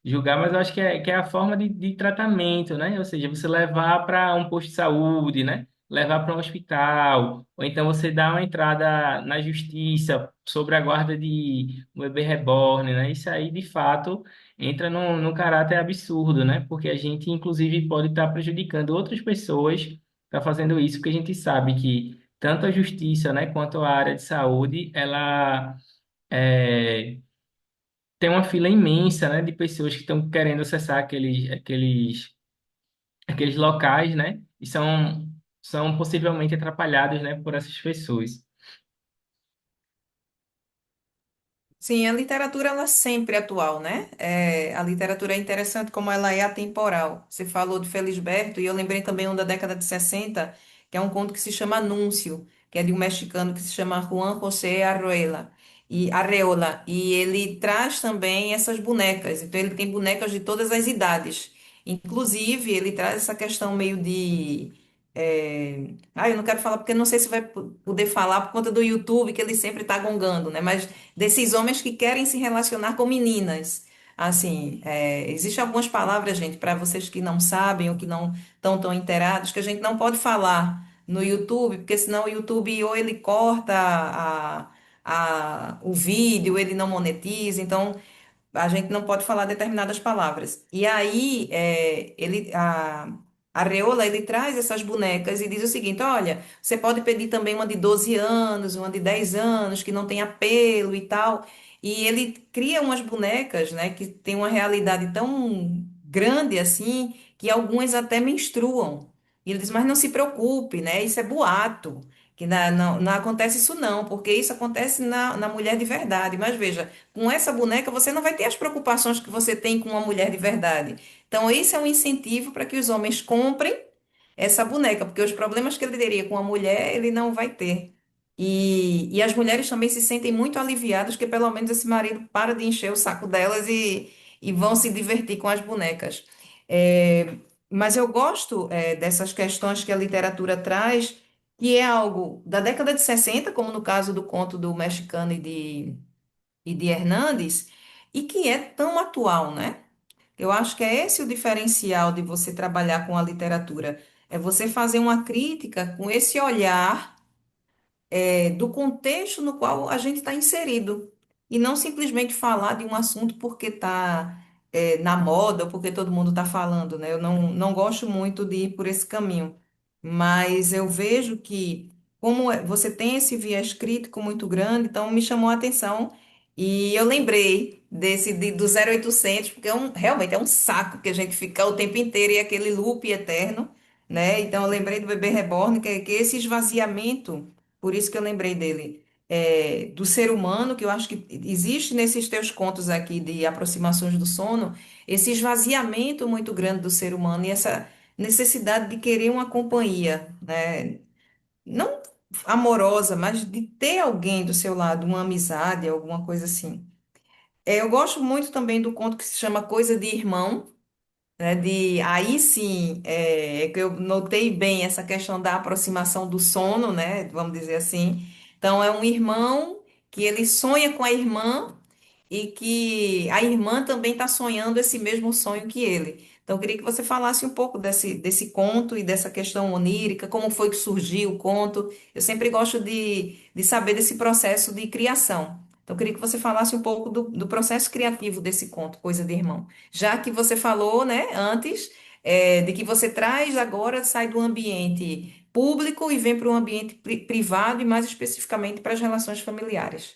julgar, mas eu acho que é a forma de tratamento, né? Ou seja, você levar para um posto de saúde, né? Levar para um hospital, ou então você dar uma entrada na justiça sobre a guarda de um bebê reborn, né? Isso aí, de fato, entra num caráter absurdo, né? Porque a gente, inclusive, pode estar prejudicando outras pessoas, tá fazendo isso, porque a gente sabe que tanto a justiça, né, quanto a área de saúde, ela é, tem uma fila imensa, né, de pessoas que estão querendo acessar aqueles locais, né, e são possivelmente atrapalhados, né, por essas pessoas. Sim, a literatura ela sempre é atual, né? A literatura é interessante como ela é atemporal. Você falou de Felisberto e eu lembrei também um da década de 60, que é um conto que se chama Anúncio, que é de um mexicano que se chama Juan José Arreola. E ele traz também essas bonecas. Então ele tem bonecas de todas as idades. Inclusive, ele traz essa questão meio eu não quero falar porque não sei se vai poder falar por conta do YouTube, que ele sempre está gongando, né? Mas desses homens que querem se relacionar com meninas. Assim, existem algumas palavras, gente, para vocês que não sabem ou que não estão tão inteirados, que a gente não pode falar no YouTube, porque senão o YouTube ou ele corta o vídeo, ele não monetiza. Então, a gente não pode falar determinadas palavras. E aí, a Reola, ele traz essas bonecas e diz o seguinte: olha, você pode pedir também uma de 12 anos, uma de 10 anos, que não tem apelo e tal. E ele cria umas bonecas, né, que tem uma realidade tão grande assim, que algumas até menstruam. E ele diz: mas não se preocupe, né, isso é boato. Que não acontece isso não, porque isso acontece na mulher de verdade. Mas veja, com essa boneca, você não vai ter as preocupações que você tem com uma mulher de verdade. Então, esse é um incentivo para que os homens comprem essa boneca, porque os problemas que ele teria com a mulher, ele não vai ter. E as mulheres também se sentem muito aliviadas que pelo menos esse marido para de encher o saco delas e vão se divertir com as bonecas. É, mas eu gosto, dessas questões que a literatura traz, que é algo da década de 60, como no caso do conto do mexicano e de Hernandes, e que é tão atual, né? Eu acho que é esse o diferencial de você trabalhar com a literatura, é você fazer uma crítica com esse olhar do contexto no qual a gente está inserido. E não simplesmente falar de um assunto porque está na moda ou porque todo mundo está falando, né? Eu não gosto muito de ir por esse caminho. Mas eu vejo que, como você tem esse viés crítico muito grande, então me chamou a atenção. E eu lembrei do 0800 porque realmente é um saco que a gente fica o tempo inteiro e aquele loop eterno, né? Então eu lembrei do Bebê Reborn, que é esse esvaziamento. Por isso que eu lembrei dele, do ser humano, que eu acho que existe nesses teus contos aqui de aproximações do sono, esse esvaziamento muito grande do ser humano e essa necessidade de querer uma companhia, né? Não amorosa, mas de ter alguém do seu lado, uma amizade, alguma coisa assim. Eu gosto muito também do conto que se chama Coisa de Irmão, né, aí sim, que eu notei bem essa questão da aproximação do sono, né, vamos dizer assim. Então, é um irmão que ele sonha com a irmã e que a irmã também está sonhando esse mesmo sonho que ele. Então, eu queria que você falasse um pouco desse conto e dessa questão onírica, como foi que surgiu o conto. Eu sempre gosto de saber desse processo de criação. Então, eu queria que você falasse um pouco do processo criativo desse conto, Coisa de Irmão. Já que você falou, né, antes, de que você traz agora, sai do ambiente público e vem para um ambiente privado e mais especificamente para as relações familiares.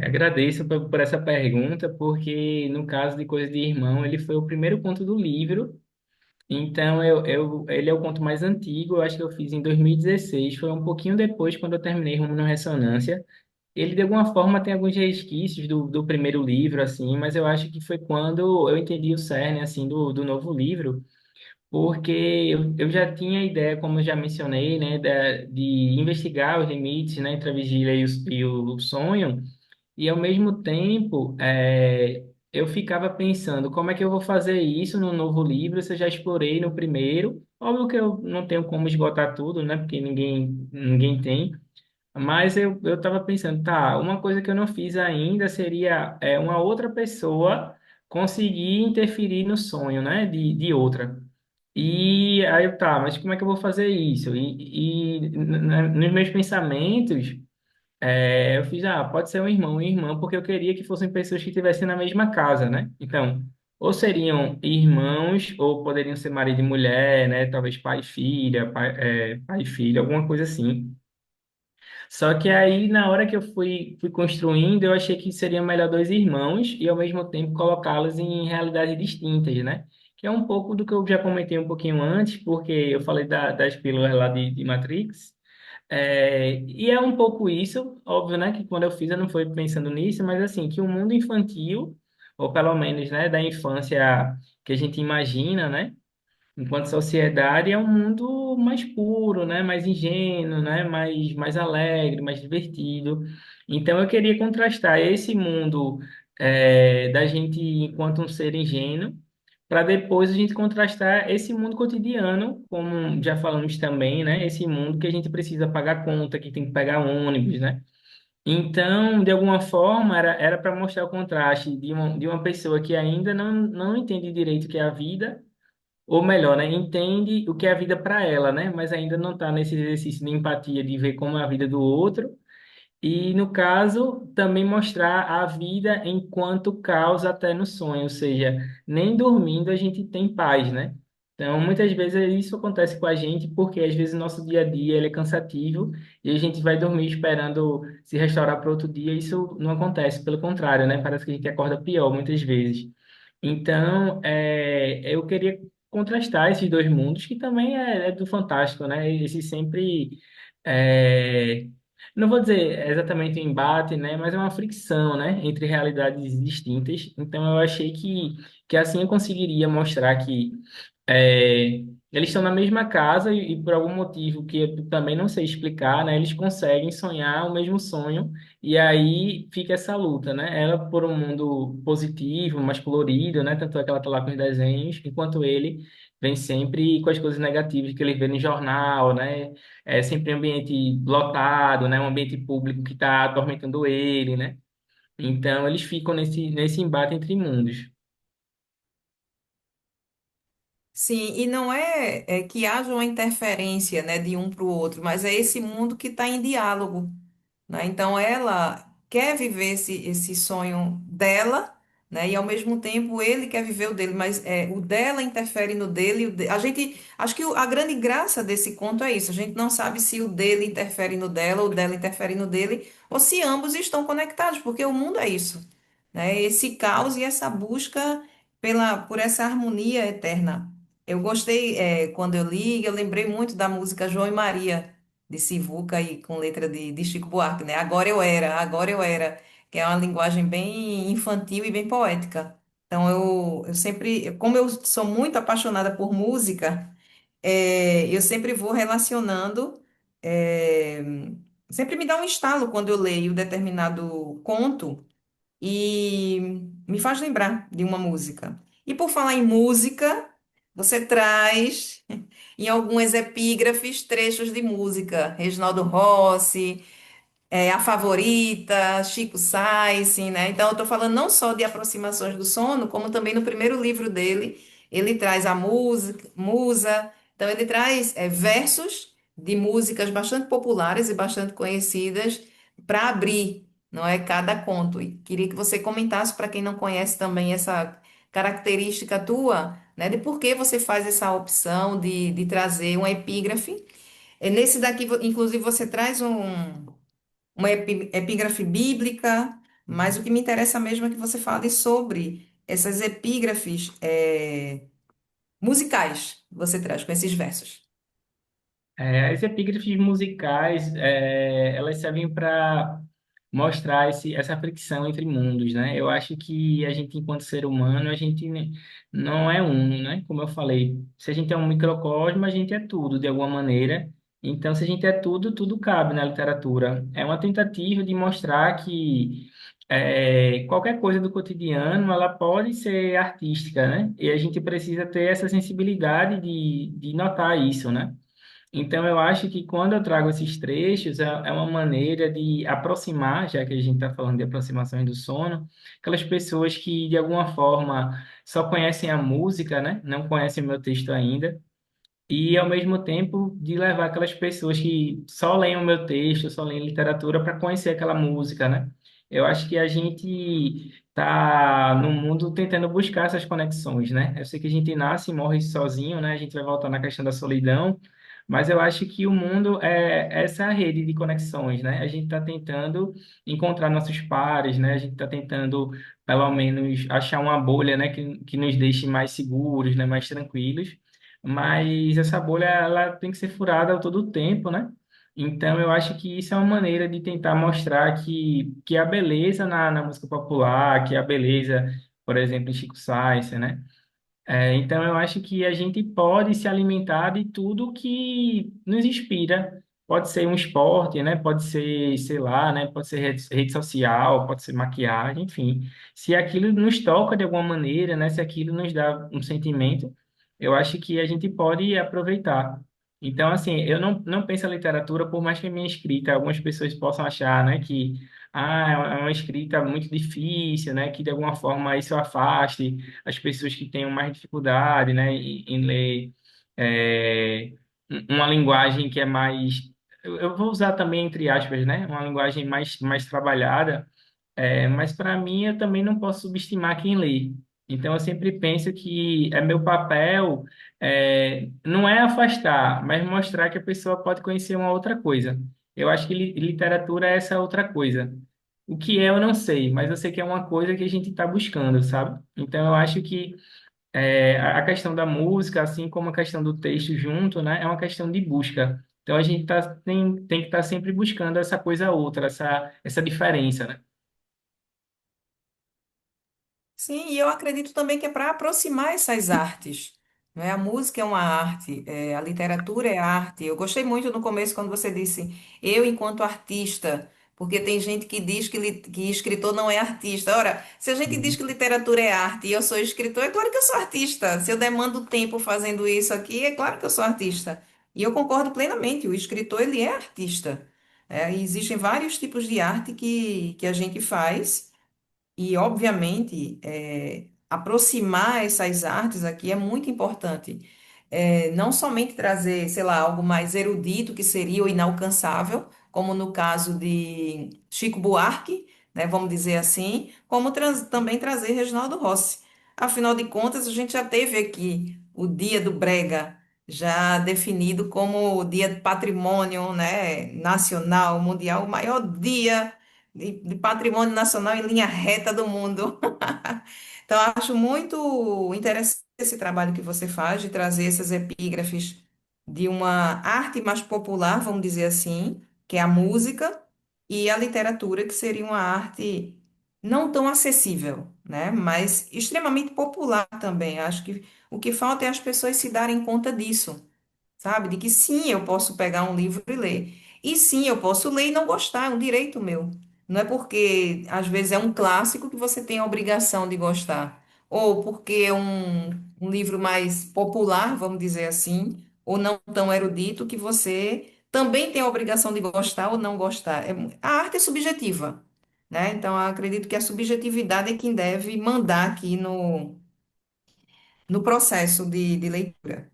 Agradeço por essa pergunta, porque no caso de Coisa de Irmão, ele foi o primeiro conto do livro. Então, ele é o conto mais antigo, eu acho que eu fiz em 2016, foi um pouquinho depois, quando eu terminei Rumo na Ressonância. Ele, de alguma forma, tem alguns resquícios do primeiro livro, assim, mas eu acho que foi quando eu entendi o cerne, assim, do novo livro, porque eu já tinha a ideia, como eu já mencionei, né, de investigar os limites, né, entre a vigília e o sonho, e ao mesmo tempo, eu ficava pensando, como é que eu vou fazer isso no novo livro se eu já explorei no primeiro? Óbvio que eu não tenho como esgotar tudo, né, porque ninguém tem. Mas eu estava pensando, tá, uma coisa que eu não fiz ainda seria uma outra pessoa conseguir interferir no sonho, né, de outra. E aí eu, tá, mas como é que eu vou fazer isso? Nos meus pensamentos, eu fiz, pode ser um irmão e irmã, porque eu queria que fossem pessoas que estivessem na mesma casa, né? Então, ou seriam irmãos, ou poderiam ser marido e mulher, né? Talvez pai e filha, pai e filha, alguma coisa assim. Só que aí, na hora que eu fui construindo, eu achei que seria melhor dois irmãos e, ao mesmo tempo, colocá-los em realidades distintas, né? Que é um pouco do que eu já comentei um pouquinho antes, porque eu falei das pílulas lá de Matrix. E é um pouco isso, óbvio, né? Que quando eu fiz eu não fui pensando nisso, mas assim, que o mundo infantil, ou pelo menos, né, da infância que a gente imagina, né? Enquanto sociedade é um mundo mais puro, né? Mais ingênuo, né? Mais alegre, mais divertido. Então eu queria contrastar esse mundo da gente enquanto um ser ingênuo para depois a gente contrastar esse mundo cotidiano, como já falamos também, né? Esse mundo que a gente precisa pagar conta, que tem que pegar ônibus, né? Então, de alguma forma, era para mostrar o contraste de uma pessoa que ainda não entende direito o que é a vida, ou melhor, né? Entende o que é a vida para ela, né? Mas ainda não está nesse exercício de empatia, de ver como é a vida do outro e, no caso, também mostrar a vida enquanto caos até no sonho, ou seja, nem dormindo a gente tem paz, né? Então, muitas vezes isso acontece com a gente porque às vezes o nosso dia a dia ele é cansativo e a gente vai dormir esperando se restaurar para outro dia. Isso não acontece, pelo contrário, né? Parece que a gente acorda pior muitas vezes. Então, eu queria contrastar esses dois mundos que também é do fantástico, né? Esse sempre é, não vou dizer exatamente um embate, né, mas é uma fricção, né, entre realidades distintas. Então eu achei que assim eu conseguiria mostrar que eles estão na mesma casa e por algum motivo que eu também não sei explicar, né, eles conseguem sonhar o mesmo sonho e aí fica essa luta, né? Ela por um mundo positivo, mais colorido, né, tanto é que ela tá lá com os desenhos, enquanto ele vem sempre com as coisas negativas que ele vê no jornal, né? É sempre um ambiente lotado, né? Um ambiente público que está atormentando ele, né? Então eles ficam nesse embate entre mundos. Sim, e não é que haja uma interferência, né, de um para o outro, mas é esse mundo que está em diálogo, né? Então ela quer viver esse sonho dela, né? E ao mesmo tempo ele quer viver o dele, mas o dela interfere no dele. A gente, acho que a grande graça desse conto é isso. A gente não sabe se o dele interfere no dela, ou o dela interfere no dele, ou se ambos estão conectados, porque o mundo é isso, né? Esse caos e essa busca por essa harmonia eterna. Eu gostei, quando eu li, eu lembrei muito da música João e Maria de Sivuca e com letra de Chico Buarque, né? Agora eu era, que é uma linguagem bem infantil e bem poética. Então eu sempre, como eu sou muito apaixonada por música, eu sempre vou relacionando, é, sempre me dá um estalo quando eu leio determinado conto e me faz lembrar de uma música. E por falar em música, você traz em algumas epígrafes trechos de música. Reginaldo Rossi, A Favorita, Chico Sainz, né? Então, eu estou falando não só de aproximações do sono, como também no primeiro livro dele, ele traz a música, musa. Então, ele traz versos de músicas bastante populares e bastante conhecidas para abrir, não é, cada conto. E queria que você comentasse para quem não conhece também essa característica tua, né, de por que você faz essa opção de trazer uma epígrafe. Nesse daqui, inclusive, você traz uma epígrafe bíblica, mas o que me interessa mesmo é que você fale sobre essas epígrafes musicais que você traz com esses versos. As epígrafes musicais, elas servem para mostrar essa fricção entre mundos, né? Eu acho que a gente, enquanto ser humano, a gente não é uno, né? Como eu falei, se a gente é um microcosmo, a gente é tudo, de alguma maneira. Então, se a gente é tudo, tudo cabe na literatura. É uma tentativa de mostrar que qualquer coisa do cotidiano, ela pode ser artística, né? E a gente precisa ter essa sensibilidade de notar isso, né? Então, eu acho que quando eu trago esses trechos, é uma maneira de aproximar, já que a gente está falando de aproximações do sono, aquelas pessoas que, de alguma forma, só conhecem a música, né? Não conhecem o meu texto ainda, e, ao mesmo tempo, de levar aquelas pessoas que só leem o meu texto, só leem literatura, para conhecer aquela música, né? Eu acho que a gente está no mundo tentando buscar essas conexões, né? Eu sei que a gente nasce e morre sozinho, né? A gente vai voltar na questão da solidão, mas eu acho que o mundo é essa rede de conexões, né? A gente está tentando encontrar nossos pares, né? A gente está tentando, pelo menos, achar uma bolha, né? Que nos deixe mais seguros, né? Mais tranquilos. Mas essa bolha, ela tem que ser furada a todo tempo, né? Então, eu acho que isso é uma maneira de tentar mostrar que a beleza na música popular, que a beleza, por exemplo, em Chico Sainz, né? Então, eu acho que a gente pode se alimentar de tudo que nos inspira, pode ser um esporte, né? Pode ser, sei lá, né? Pode ser rede social, pode ser maquiagem, enfim. Se aquilo nos toca de alguma maneira, né? Se aquilo nos dá um sentimento, eu acho que a gente pode aproveitar. Então, assim, eu não penso a literatura, por mais que a minha escrita, algumas pessoas possam achar, né, que é uma escrita muito difícil, né, que de alguma forma isso afaste as pessoas que tenham mais dificuldade, né, em ler é, uma linguagem que é mais, eu vou usar também entre aspas, né, uma linguagem mais trabalhada, mas para mim eu também não posso subestimar quem lê. Então eu sempre penso que é meu papel, não é afastar, mas mostrar que a pessoa pode conhecer uma outra coisa. Eu acho que literatura é essa outra coisa. O que é, eu não sei, mas eu sei que é uma coisa que a gente está buscando, sabe? Então eu acho que a questão da música, assim como a questão do texto junto, né, é uma questão de busca. Então a gente tem que estar sempre buscando essa coisa outra, essa diferença, né? Sim, e eu acredito também que é para aproximar essas artes. Né? A música é uma arte, a literatura é arte. Eu gostei muito no começo quando você disse eu enquanto artista, porque tem gente que diz que escritor não é artista. Ora, se a gente diz que literatura é arte e eu sou escritor, é claro que eu sou artista. Se eu demando tempo fazendo isso aqui, é claro que eu sou artista. E eu concordo plenamente, o escritor ele é artista. E existem vários tipos de arte que a gente faz. E, obviamente, aproximar essas artes aqui é muito importante. Não somente trazer, sei lá, algo mais erudito, que seria o inalcançável, como no caso de Chico Buarque, né, vamos dizer assim, como também trazer Reginaldo Rossi. Afinal de contas, a gente já teve aqui o Dia do Brega, já definido como o Dia de Patrimônio, né, nacional, mundial, o maior dia de patrimônio nacional em linha reta do mundo. Então, eu acho muito interessante esse trabalho que você faz de trazer essas epígrafes de uma arte mais popular, vamos dizer assim, que é a música, e a literatura, que seria uma arte não tão acessível, né? Mas extremamente popular também. Acho que o que falta é as pessoas se darem conta disso, sabe? De que sim, eu posso pegar um livro e ler. E sim, eu posso ler e não gostar, é um direito meu. Não é porque às vezes é um clássico que você tem a obrigação de gostar. Ou porque é um livro mais popular, vamos dizer assim, ou não tão erudito, que você também tem a obrigação de gostar ou não gostar. A arte é subjetiva, né? Então, eu acredito que a subjetividade é quem deve mandar aqui no processo de leitura.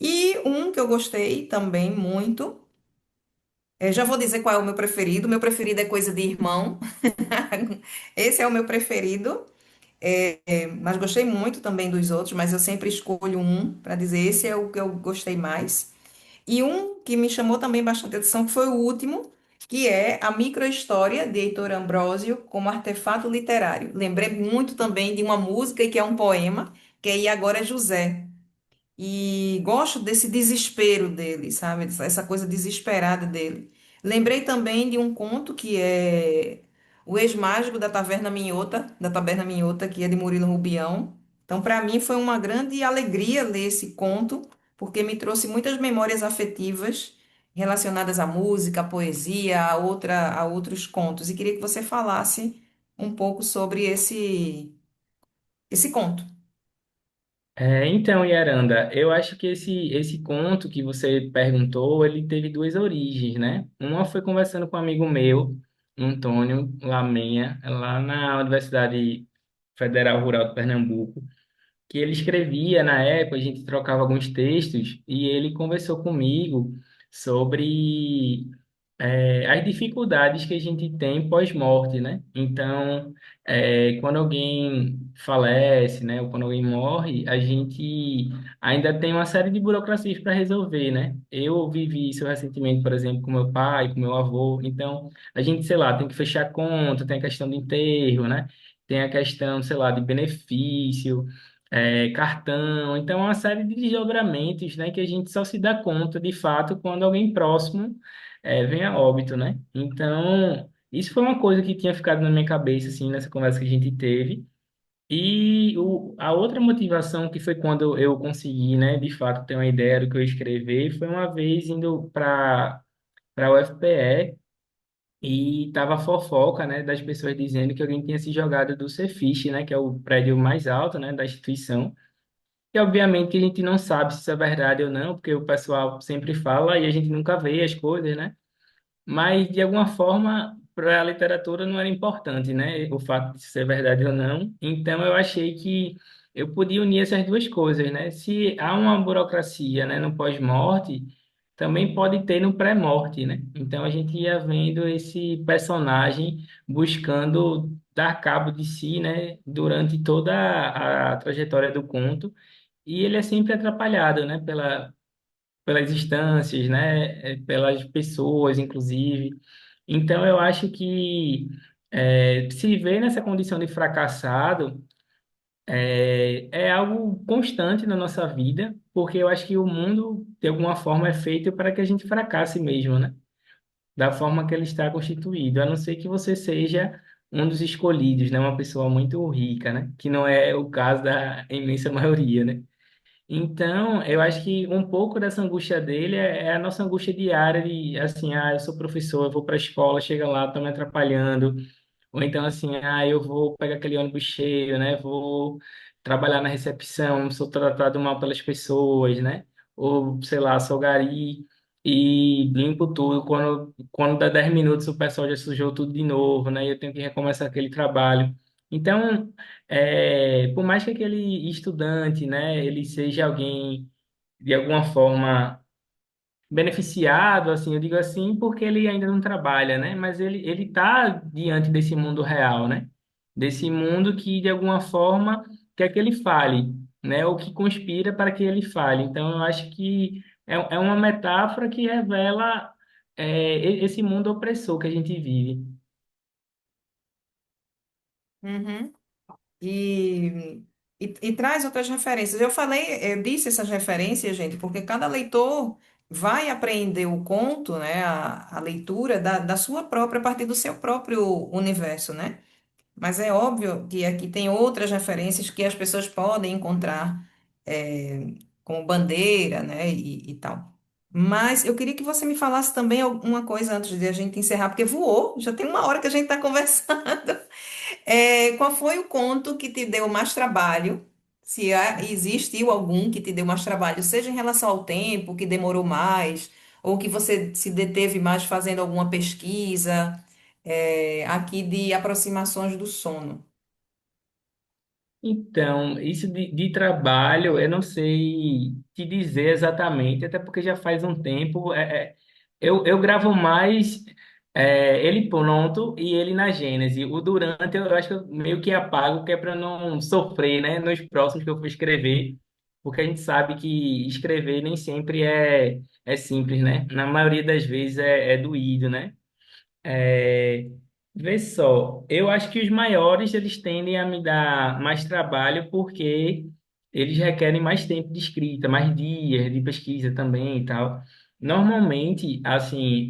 E um que eu gostei também muito, já vou dizer qual é o meu preferido. Meu preferido é Coisa de Irmão. Esse é o meu preferido. Mas gostei muito também dos outros, mas eu sempre escolho um para dizer esse é o que eu gostei mais. E um que me chamou também bastante atenção, que foi o último, que é A Microhistória, de Heitor Ambrósio, como artefato literário. Lembrei muito também de uma música que é um poema, que é E Agora é José. E gosto desse desespero dele, sabe? Essa coisa desesperada dele. Lembrei também de um conto que é O Ex-Mágico da Taverna Minhota, que é de Murilo Rubião. Então, para mim, foi uma grande alegria ler esse conto, porque me trouxe muitas memórias afetivas relacionadas à música, à poesia, a outros contos. E queria que você falasse um pouco sobre esse conto. Então, Yaranda, eu acho que esse conto que você perguntou, ele teve duas origens, né? Uma foi conversando com um amigo meu, Antônio Lamenha, lá na Universidade Federal Rural de Pernambuco, que ele escrevia na época, a gente trocava alguns textos, e ele conversou comigo sobre as dificuldades que a gente tem pós-morte, né? Então, quando alguém falece, né, ou quando alguém morre, a gente ainda tem uma série de burocracias para resolver, né? Eu vivi isso recentemente, por exemplo, com meu pai, com meu avô. Então, a gente, sei lá, tem que fechar conta, tem a questão do enterro, né? Tem a questão, sei lá, de benefício, cartão. Então, é uma série de desdobramentos, né, que a gente só se dá conta, de fato, quando alguém próximo vem a óbito, né? Então, isso foi uma coisa que tinha ficado na minha cabeça, assim, nessa conversa que a gente teve. E a outra motivação que foi quando eu consegui, né, de fato, ter uma ideia do que eu ia escrever, foi uma vez indo para para a UFPE e tava fofoca, né, das pessoas dizendo que alguém tinha se jogado do Cefiche, né, que é o prédio mais alto, né, da instituição. E obviamente que a gente não sabe se isso é verdade ou não, porque o pessoal sempre fala e a gente nunca vê as coisas, né? Mas de alguma forma para a literatura não era importante, né? O fato de ser verdade ou não. Então eu achei que eu podia unir essas duas coisas, né? Se há uma burocracia, né, no pós-morte, também pode ter no pré-morte, né? Então a gente ia vendo esse personagem buscando dar cabo de si, né, durante toda a trajetória do conto, e ele é sempre atrapalhado, né, pelas instâncias, né, pelas pessoas, inclusive. Então, eu acho que se ver nessa condição de fracassado é algo constante na nossa vida, porque eu acho que o mundo, de alguma forma, é feito para que a gente fracasse mesmo, né? Da forma que ele está constituído, a não ser que você seja um dos escolhidos, né? Uma pessoa muito rica, né? Que não é o caso da imensa maioria, né? Então, eu acho que um pouco dessa angústia dele é a nossa angústia diária de, assim, eu sou professor, eu vou para a escola, chega lá, estão me atrapalhando, ou então assim, eu vou pegar aquele ônibus cheio, né? Vou trabalhar na recepção, sou tratado mal pelas pessoas, né? Ou, sei lá, sou gari e limpo tudo. Quando dá 10 minutos, o pessoal já sujou tudo de novo, né? E eu tenho que recomeçar aquele trabalho. Então, por mais que aquele estudante, né, ele seja alguém de alguma forma beneficiado, assim, eu digo assim, porque ele ainda não trabalha, né? Mas ele está diante desse mundo real, né? Desse mundo que, de alguma forma, quer que ele fale, né? Ou que conspira para que ele fale. Então, eu acho que é uma metáfora que revela esse mundo opressor que a gente vive. Uhum. E, e traz outras referências. Eu falei, eu disse essas referências, gente, porque cada leitor vai apreender o conto, né, a leitura da sua própria, a partir do seu próprio universo, né? Mas é óbvio que aqui tem outras referências que as pessoas podem encontrar, como Bandeira, né, e tal. Mas eu queria que você me falasse também alguma coisa antes de a gente encerrar, porque voou, já tem uma hora que a gente está conversando. Qual foi o conto que te deu mais trabalho? Se existiu algum que te deu mais trabalho, seja em relação ao tempo, que demorou mais, ou que você se deteve mais fazendo alguma pesquisa, aqui de aproximações do sono. Então, isso de trabalho, eu não sei te dizer exatamente, até porque já faz um tempo. Eu gravo mais ele pronto e ele na Gênese. O durante eu acho que eu meio que apago, que é para não sofrer, né, nos próximos que eu for escrever, porque a gente sabe que escrever nem sempre é simples, né? Na maioria das vezes é doído, né? É, vê só, eu acho que os maiores eles tendem a me dar mais trabalho porque eles requerem mais tempo de escrita, mais dias de pesquisa também e tal. Normalmente, assim,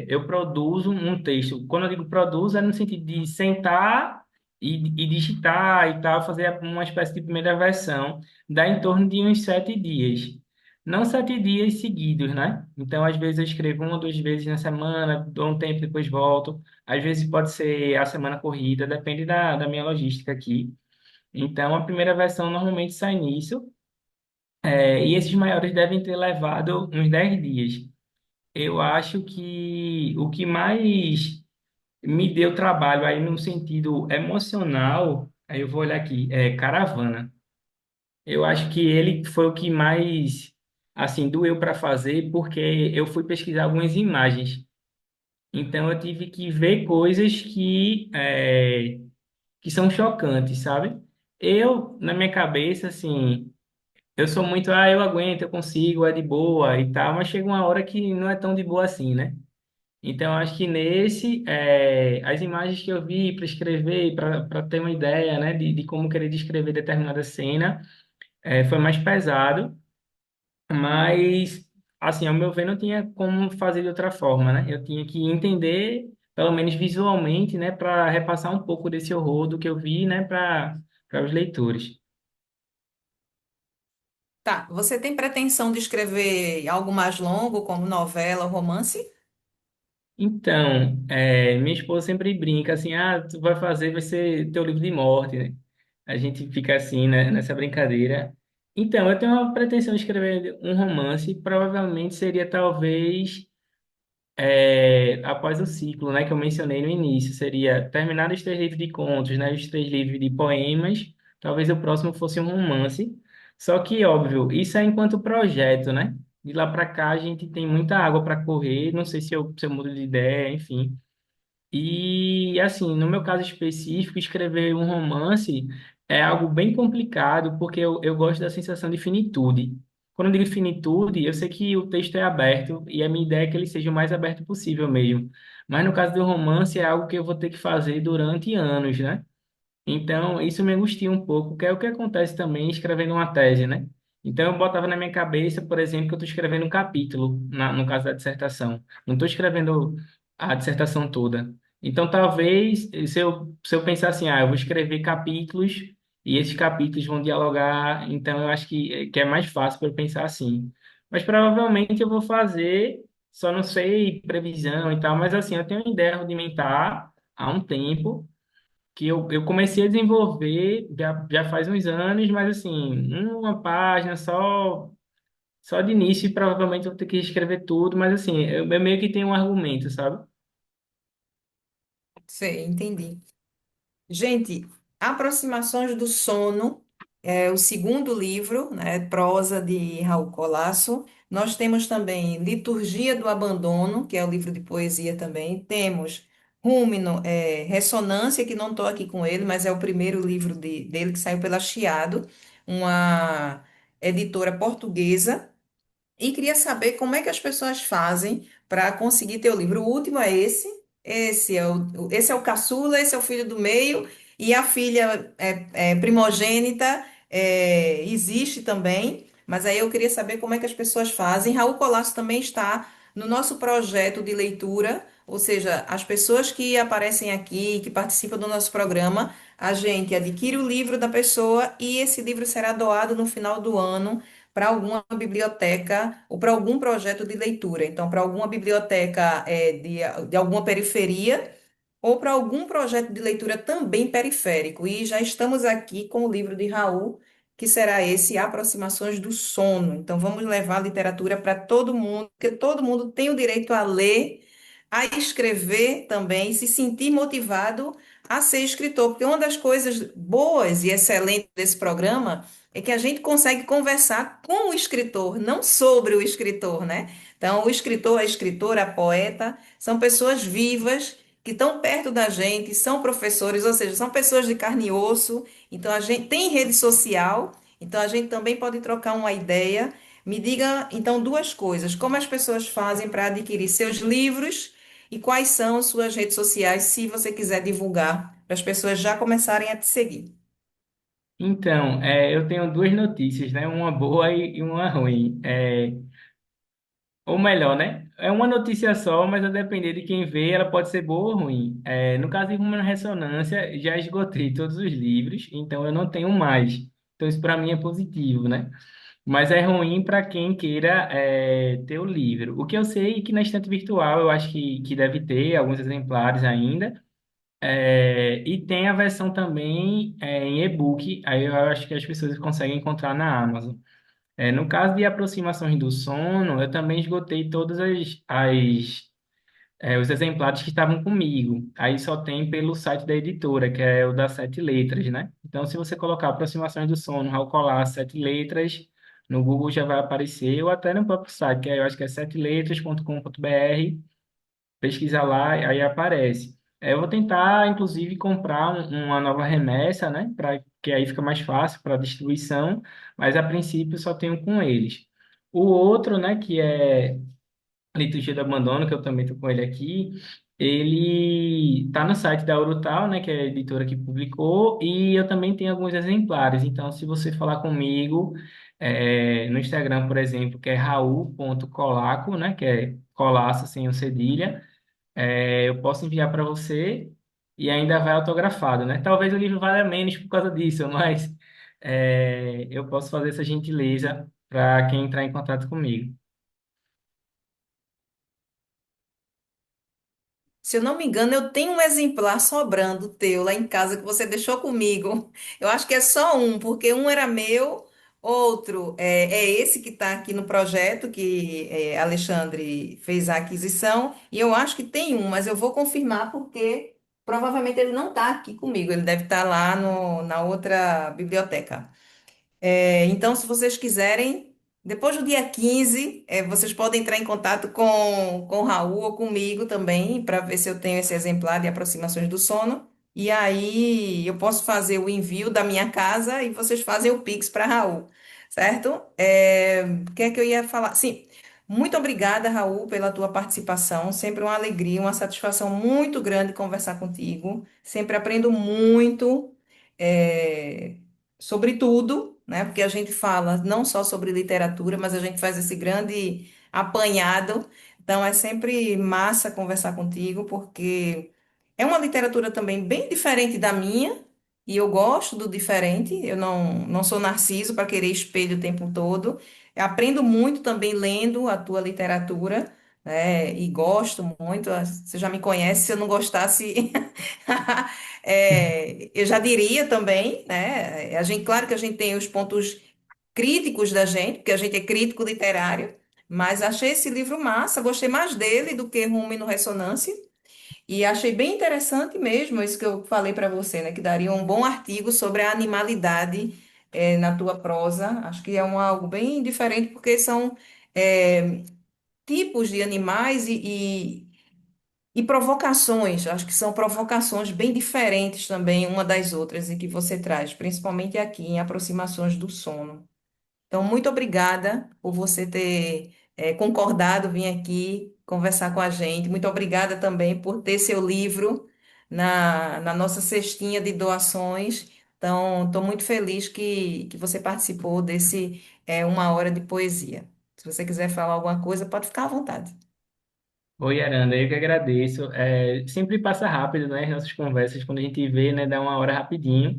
eu produzo um texto. Quando eu digo produzo, é no sentido de sentar e digitar e tal, fazer uma espécie de primeira versão. Dá em torno de uns 7 dias. Não 7 dias seguidos, né? Então, às vezes eu escrevo uma ou duas vezes na semana, dou um tempo, depois volto. Às vezes pode ser a semana corrida, depende da minha logística aqui. Então, a primeira versão normalmente sai nisso, e esses maiores devem ter levado uns 10 dias. Eu acho que o que mais me deu trabalho aí no sentido emocional, aí eu vou olhar aqui, é Caravana. Eu acho que ele foi o que mais, assim, doeu para fazer, porque eu fui pesquisar algumas imagens. Então, eu tive que ver coisas que são chocantes, sabe? Na minha cabeça, assim, eu sou muito, eu aguento, eu consigo, é de boa e tal, mas chega uma hora que não é tão de boa assim, né? Então, eu acho que as imagens que eu vi para escrever, para ter uma ideia, né, de como querer descrever determinada cena, foi mais pesado. Mas, assim, ao meu ver, não tinha como fazer de outra forma, né? Eu tinha que entender, pelo menos visualmente, né, para repassar um pouco desse horror do que eu vi, né, para os leitores. Tá, você tem pretensão de escrever algo mais longo, como novela, romance? Então, minha esposa sempre brinca assim, tu vai fazer, vai ser teu livro de morte, né? A gente fica assim, né, nessa brincadeira. Então, eu tenho uma pretensão de escrever um romance, provavelmente seria talvez após o ciclo, né, que eu mencionei no início, seria terminar os 3 livros de contos, né, os 3 livros de poemas, talvez o próximo fosse um romance. Só que, óbvio, isso é enquanto projeto, né? De lá para cá a gente tem muita água para correr, não sei se eu mudo de ideia, enfim. E, assim, no meu caso específico, escrever um romance é algo bem complicado, porque eu gosto da sensação de finitude. Quando eu digo finitude, eu sei que o texto é aberto e a minha ideia é que ele seja o mais aberto possível mesmo. Mas no caso do romance, é algo que eu vou ter que fazer durante anos, né? Então, isso me angustia um pouco, que é o que acontece também escrevendo uma tese, né? Então, eu botava na minha cabeça, por exemplo, que eu estou escrevendo um capítulo, no caso da dissertação. Não estou escrevendo a dissertação toda. Então, talvez, se eu pensar assim, eu vou escrever capítulos e esses capítulos vão dialogar, então eu acho que é mais fácil para eu pensar assim. Mas provavelmente eu vou fazer, só não sei previsão e tal, mas assim, eu tenho uma ideia rudimentar há um tempo que eu comecei a desenvolver já faz uns anos, mas assim, uma página só de início, e provavelmente eu vou ter que escrever tudo, mas assim, eu meio que tenho um argumento, sabe? Sei, entendi. Gente, Aproximações do Sono é o segundo livro, né, prosa de Raul Colasso. Nós temos também Liturgia do Abandono, que é o livro de poesia também. Temos Rúmino, Ressonância, que não estou aqui com ele, mas é o primeiro livro dele que saiu pela Chiado, uma editora portuguesa. E queria saber como é que as pessoas fazem para conseguir ter o livro. O último é esse. Esse é o caçula, esse é o filho do meio, e a filha primogênita existe também. Mas aí eu queria saber como é que as pessoas fazem. Raul Colasso também está no nosso projeto de leitura, ou seja, as pessoas que aparecem aqui, que participam do nosso programa, a gente adquire o livro da pessoa e esse livro será doado no final do ano para alguma biblioteca ou para algum projeto de leitura. Então, para alguma biblioteca de alguma periferia ou para algum projeto de leitura também periférico. E já estamos aqui com o livro de Raul, que será esse Aproximações do Sono. Então, vamos levar a literatura para todo mundo, porque todo mundo tem o direito a ler, a escrever também, se sentir motivado a ser escritor. Porque uma das coisas boas e excelentes desse programa é que a gente consegue conversar com o escritor, não sobre o escritor, né? Então, o escritor, a escritora, a poeta, são pessoas vivas que estão perto da gente, são professores, ou seja, são pessoas de carne e osso. Então, a gente tem rede social, então a gente também pode trocar uma ideia. Me diga, então, duas coisas: como as pessoas fazem para adquirir seus livros e quais são suas redes sociais, se você quiser divulgar, para as pessoas já começarem a te seguir. Então, eu tenho duas notícias, né? Uma boa e uma ruim. Ou melhor, né? É uma notícia só, mas a depender de quem vê, ela pode ser boa ou ruim. No caso de Rumor na Ressonância, já esgotei todos os livros, então eu não tenho mais. Então isso para mim é positivo, né? Mas é ruim para quem queira ter o livro. O que eu sei é que na estante virtual eu acho que deve ter alguns exemplares ainda. E tem a versão também em e-book, aí eu acho que as pessoas conseguem encontrar na Amazon. No caso de aproximações do sono, eu também esgotei todas os exemplares que estavam comigo. Aí só tem pelo site da editora, que é o das Sete Letras, né? Então, se você colocar aproximações do sono, Raul Colar, Sete Letras, no Google já vai aparecer, ou até no próprio site, que eu acho que é seteletras.com.br, pesquisa lá, aí aparece. Eu vou tentar, inclusive, comprar uma nova remessa, né? Que aí fica mais fácil para distribuição, mas a princípio só tenho com eles. O outro, né, que é Liturgia do Abandono, que eu também estou com ele aqui, ele está no site da Urutau, né, que é a editora que publicou, e eu também tenho alguns exemplares. Então, se você falar comigo no Instagram, por exemplo, que é raul.colaco, né, que é colaço sem o cedilha, eu posso enviar para você e ainda vai autografado, né? Talvez o livro valha menos por causa disso, mas eu posso fazer essa gentileza para quem entrar em contato comigo. Se eu não me engano, eu tenho um exemplar sobrando teu lá em casa que você deixou comigo. Eu acho que é só um, porque um era meu, outro é esse que está aqui no projeto, que Alexandre fez a aquisição, e eu acho que tem um, mas eu vou confirmar porque provavelmente ele não está aqui comigo, ele deve estar lá na outra biblioteca. Então, se vocês quiserem, depois do dia 15, vocês podem entrar em contato com o Raul ou comigo também, para ver se eu tenho esse exemplar de aproximações do sono. E aí eu posso fazer o envio da minha casa e vocês fazem o Pix para Raul, certo? O que é que eu ia falar? Sim, muito obrigada, Raul, pela tua participação. Sempre uma alegria, uma satisfação muito grande conversar contigo. Sempre aprendo muito. é, Sobre tudo, né? Porque a gente fala não só sobre literatura, mas a gente faz esse grande apanhado. Então é sempre massa conversar contigo, porque é uma literatura também bem diferente da minha, e eu gosto do diferente. Eu não sou narciso para querer espelho o tempo todo. Eu aprendo muito também lendo a tua literatura, né? E gosto muito. Você já me conhece, se eu não gostasse. Eu já diria também, né? Claro que a gente tem os pontos críticos da gente, porque a gente é crítico literário, mas achei esse livro massa, gostei mais dele do que Rumo no Ressonância, e achei bem interessante mesmo isso que eu falei para você, né? Que daria um bom artigo sobre a animalidade, na tua prosa. Acho que é algo bem diferente, porque são tipos de animais e provocações, acho que são provocações bem diferentes também uma das outras e que você traz, principalmente aqui em Aproximações do Sono. Então, muito obrigada por você ter concordado vir aqui conversar com a gente. Muito obrigada também por ter seu livro na nossa cestinha de doações. Então, estou muito feliz que você participou desse Uma Hora de Poesia. Se você quiser falar alguma coisa, pode ficar à vontade. Oi, Aranda, eu que agradeço. Sempre passa rápido, né? As nossas conversas, quando a gente vê, né, dá uma hora rapidinho.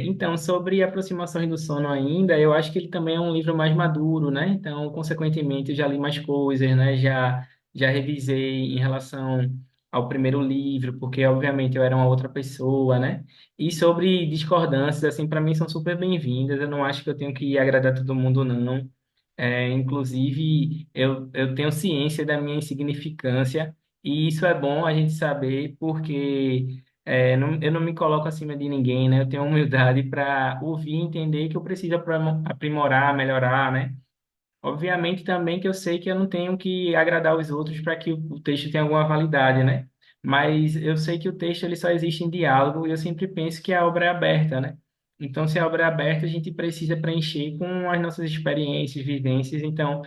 Então, sobre aproximações do sono ainda, eu acho que ele também é um livro mais maduro, né? Então, consequentemente, eu já li mais coisas, né? Já revisei em relação ao primeiro livro, porque, obviamente, eu era uma outra pessoa, né? E sobre discordâncias, assim, para mim são super bem-vindas. Eu não acho que eu tenho que agradar todo mundo, não. Inclusive, eu tenho ciência da minha insignificância, e isso é bom a gente saber, porque eu não me coloco acima de ninguém, né? Eu tenho humildade para ouvir e entender que eu preciso aprimorar, melhorar, né? Obviamente também que eu sei que eu não tenho que agradar os outros para que o texto tenha alguma validade, né? Mas eu sei que o texto ele só existe em diálogo e eu sempre penso que a obra é aberta, né? Então, se a obra é aberta, a gente precisa preencher com as nossas experiências, vivências. Então,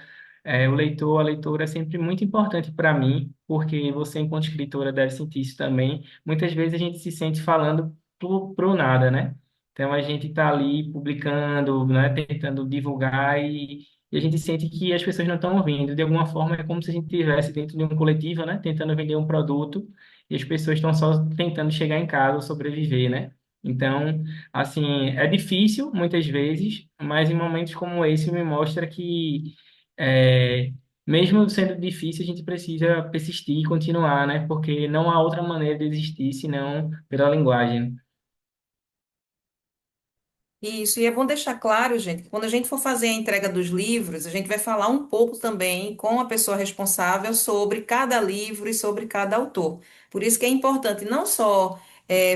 o leitor, a leitora é sempre muito importante para mim, porque você, enquanto escritora, deve sentir isso também. Muitas vezes a gente se sente falando pro nada, né? Então, a gente está ali publicando, né? Tentando divulgar e a gente sente que as pessoas não estão ouvindo. De alguma forma, é como se a gente estivesse dentro de um coletivo, né? Tentando vender um produto e as pessoas estão só tentando chegar em casa ou sobreviver, né? Então, assim, é difícil muitas vezes, mas em momentos como esse me mostra que, é, mesmo sendo difícil, a gente precisa persistir e continuar, né? Porque não há outra maneira de existir senão pela linguagem. Isso, e é bom deixar claro, gente, que quando a gente for fazer a entrega dos livros, a gente vai falar um pouco também com a pessoa responsável sobre cada livro e sobre cada autor. Por isso que é importante não só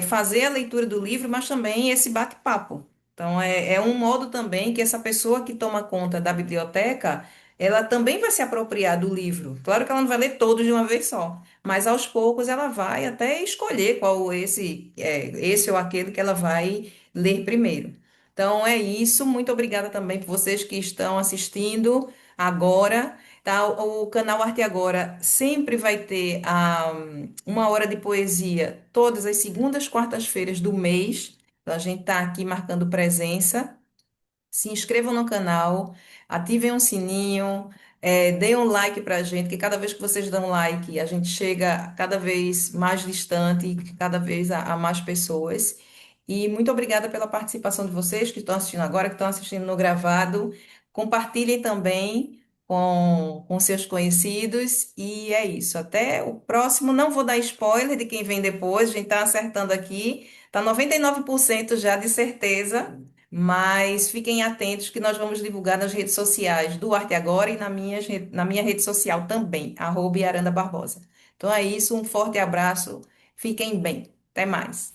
fazer a leitura do livro, mas também esse bate-papo. Então, é um modo também que essa pessoa que toma conta da biblioteca, ela também vai se apropriar do livro. Claro que ela não vai ler todos de uma vez só, mas aos poucos ela vai até escolher qual esse ou aquele que ela vai ler primeiro. Então é isso. Muito obrigada também por vocês que estão assistindo agora. Tá? O canal Arte Agora sempre vai ter uma hora de poesia todas as segundas, quartas-feiras do mês. Então, a gente está aqui marcando presença. Se inscrevam no canal, ativem o sininho, deem um like para a gente, que cada vez que vocês dão like, a gente chega cada vez mais distante, cada vez a mais pessoas. E muito obrigada pela participação de vocês que estão assistindo agora, que estão assistindo no gravado. Compartilhem também. com seus conhecidos. E é isso. Até o próximo. Não vou dar spoiler de quem vem depois. A gente está acertando aqui. Está 99% já de certeza. Mas fiquem atentos que nós vamos divulgar nas redes sociais do Arte Agora e na minha rede social também, @Aranda Barbosa. Então é isso, um forte abraço, fiquem bem, até mais.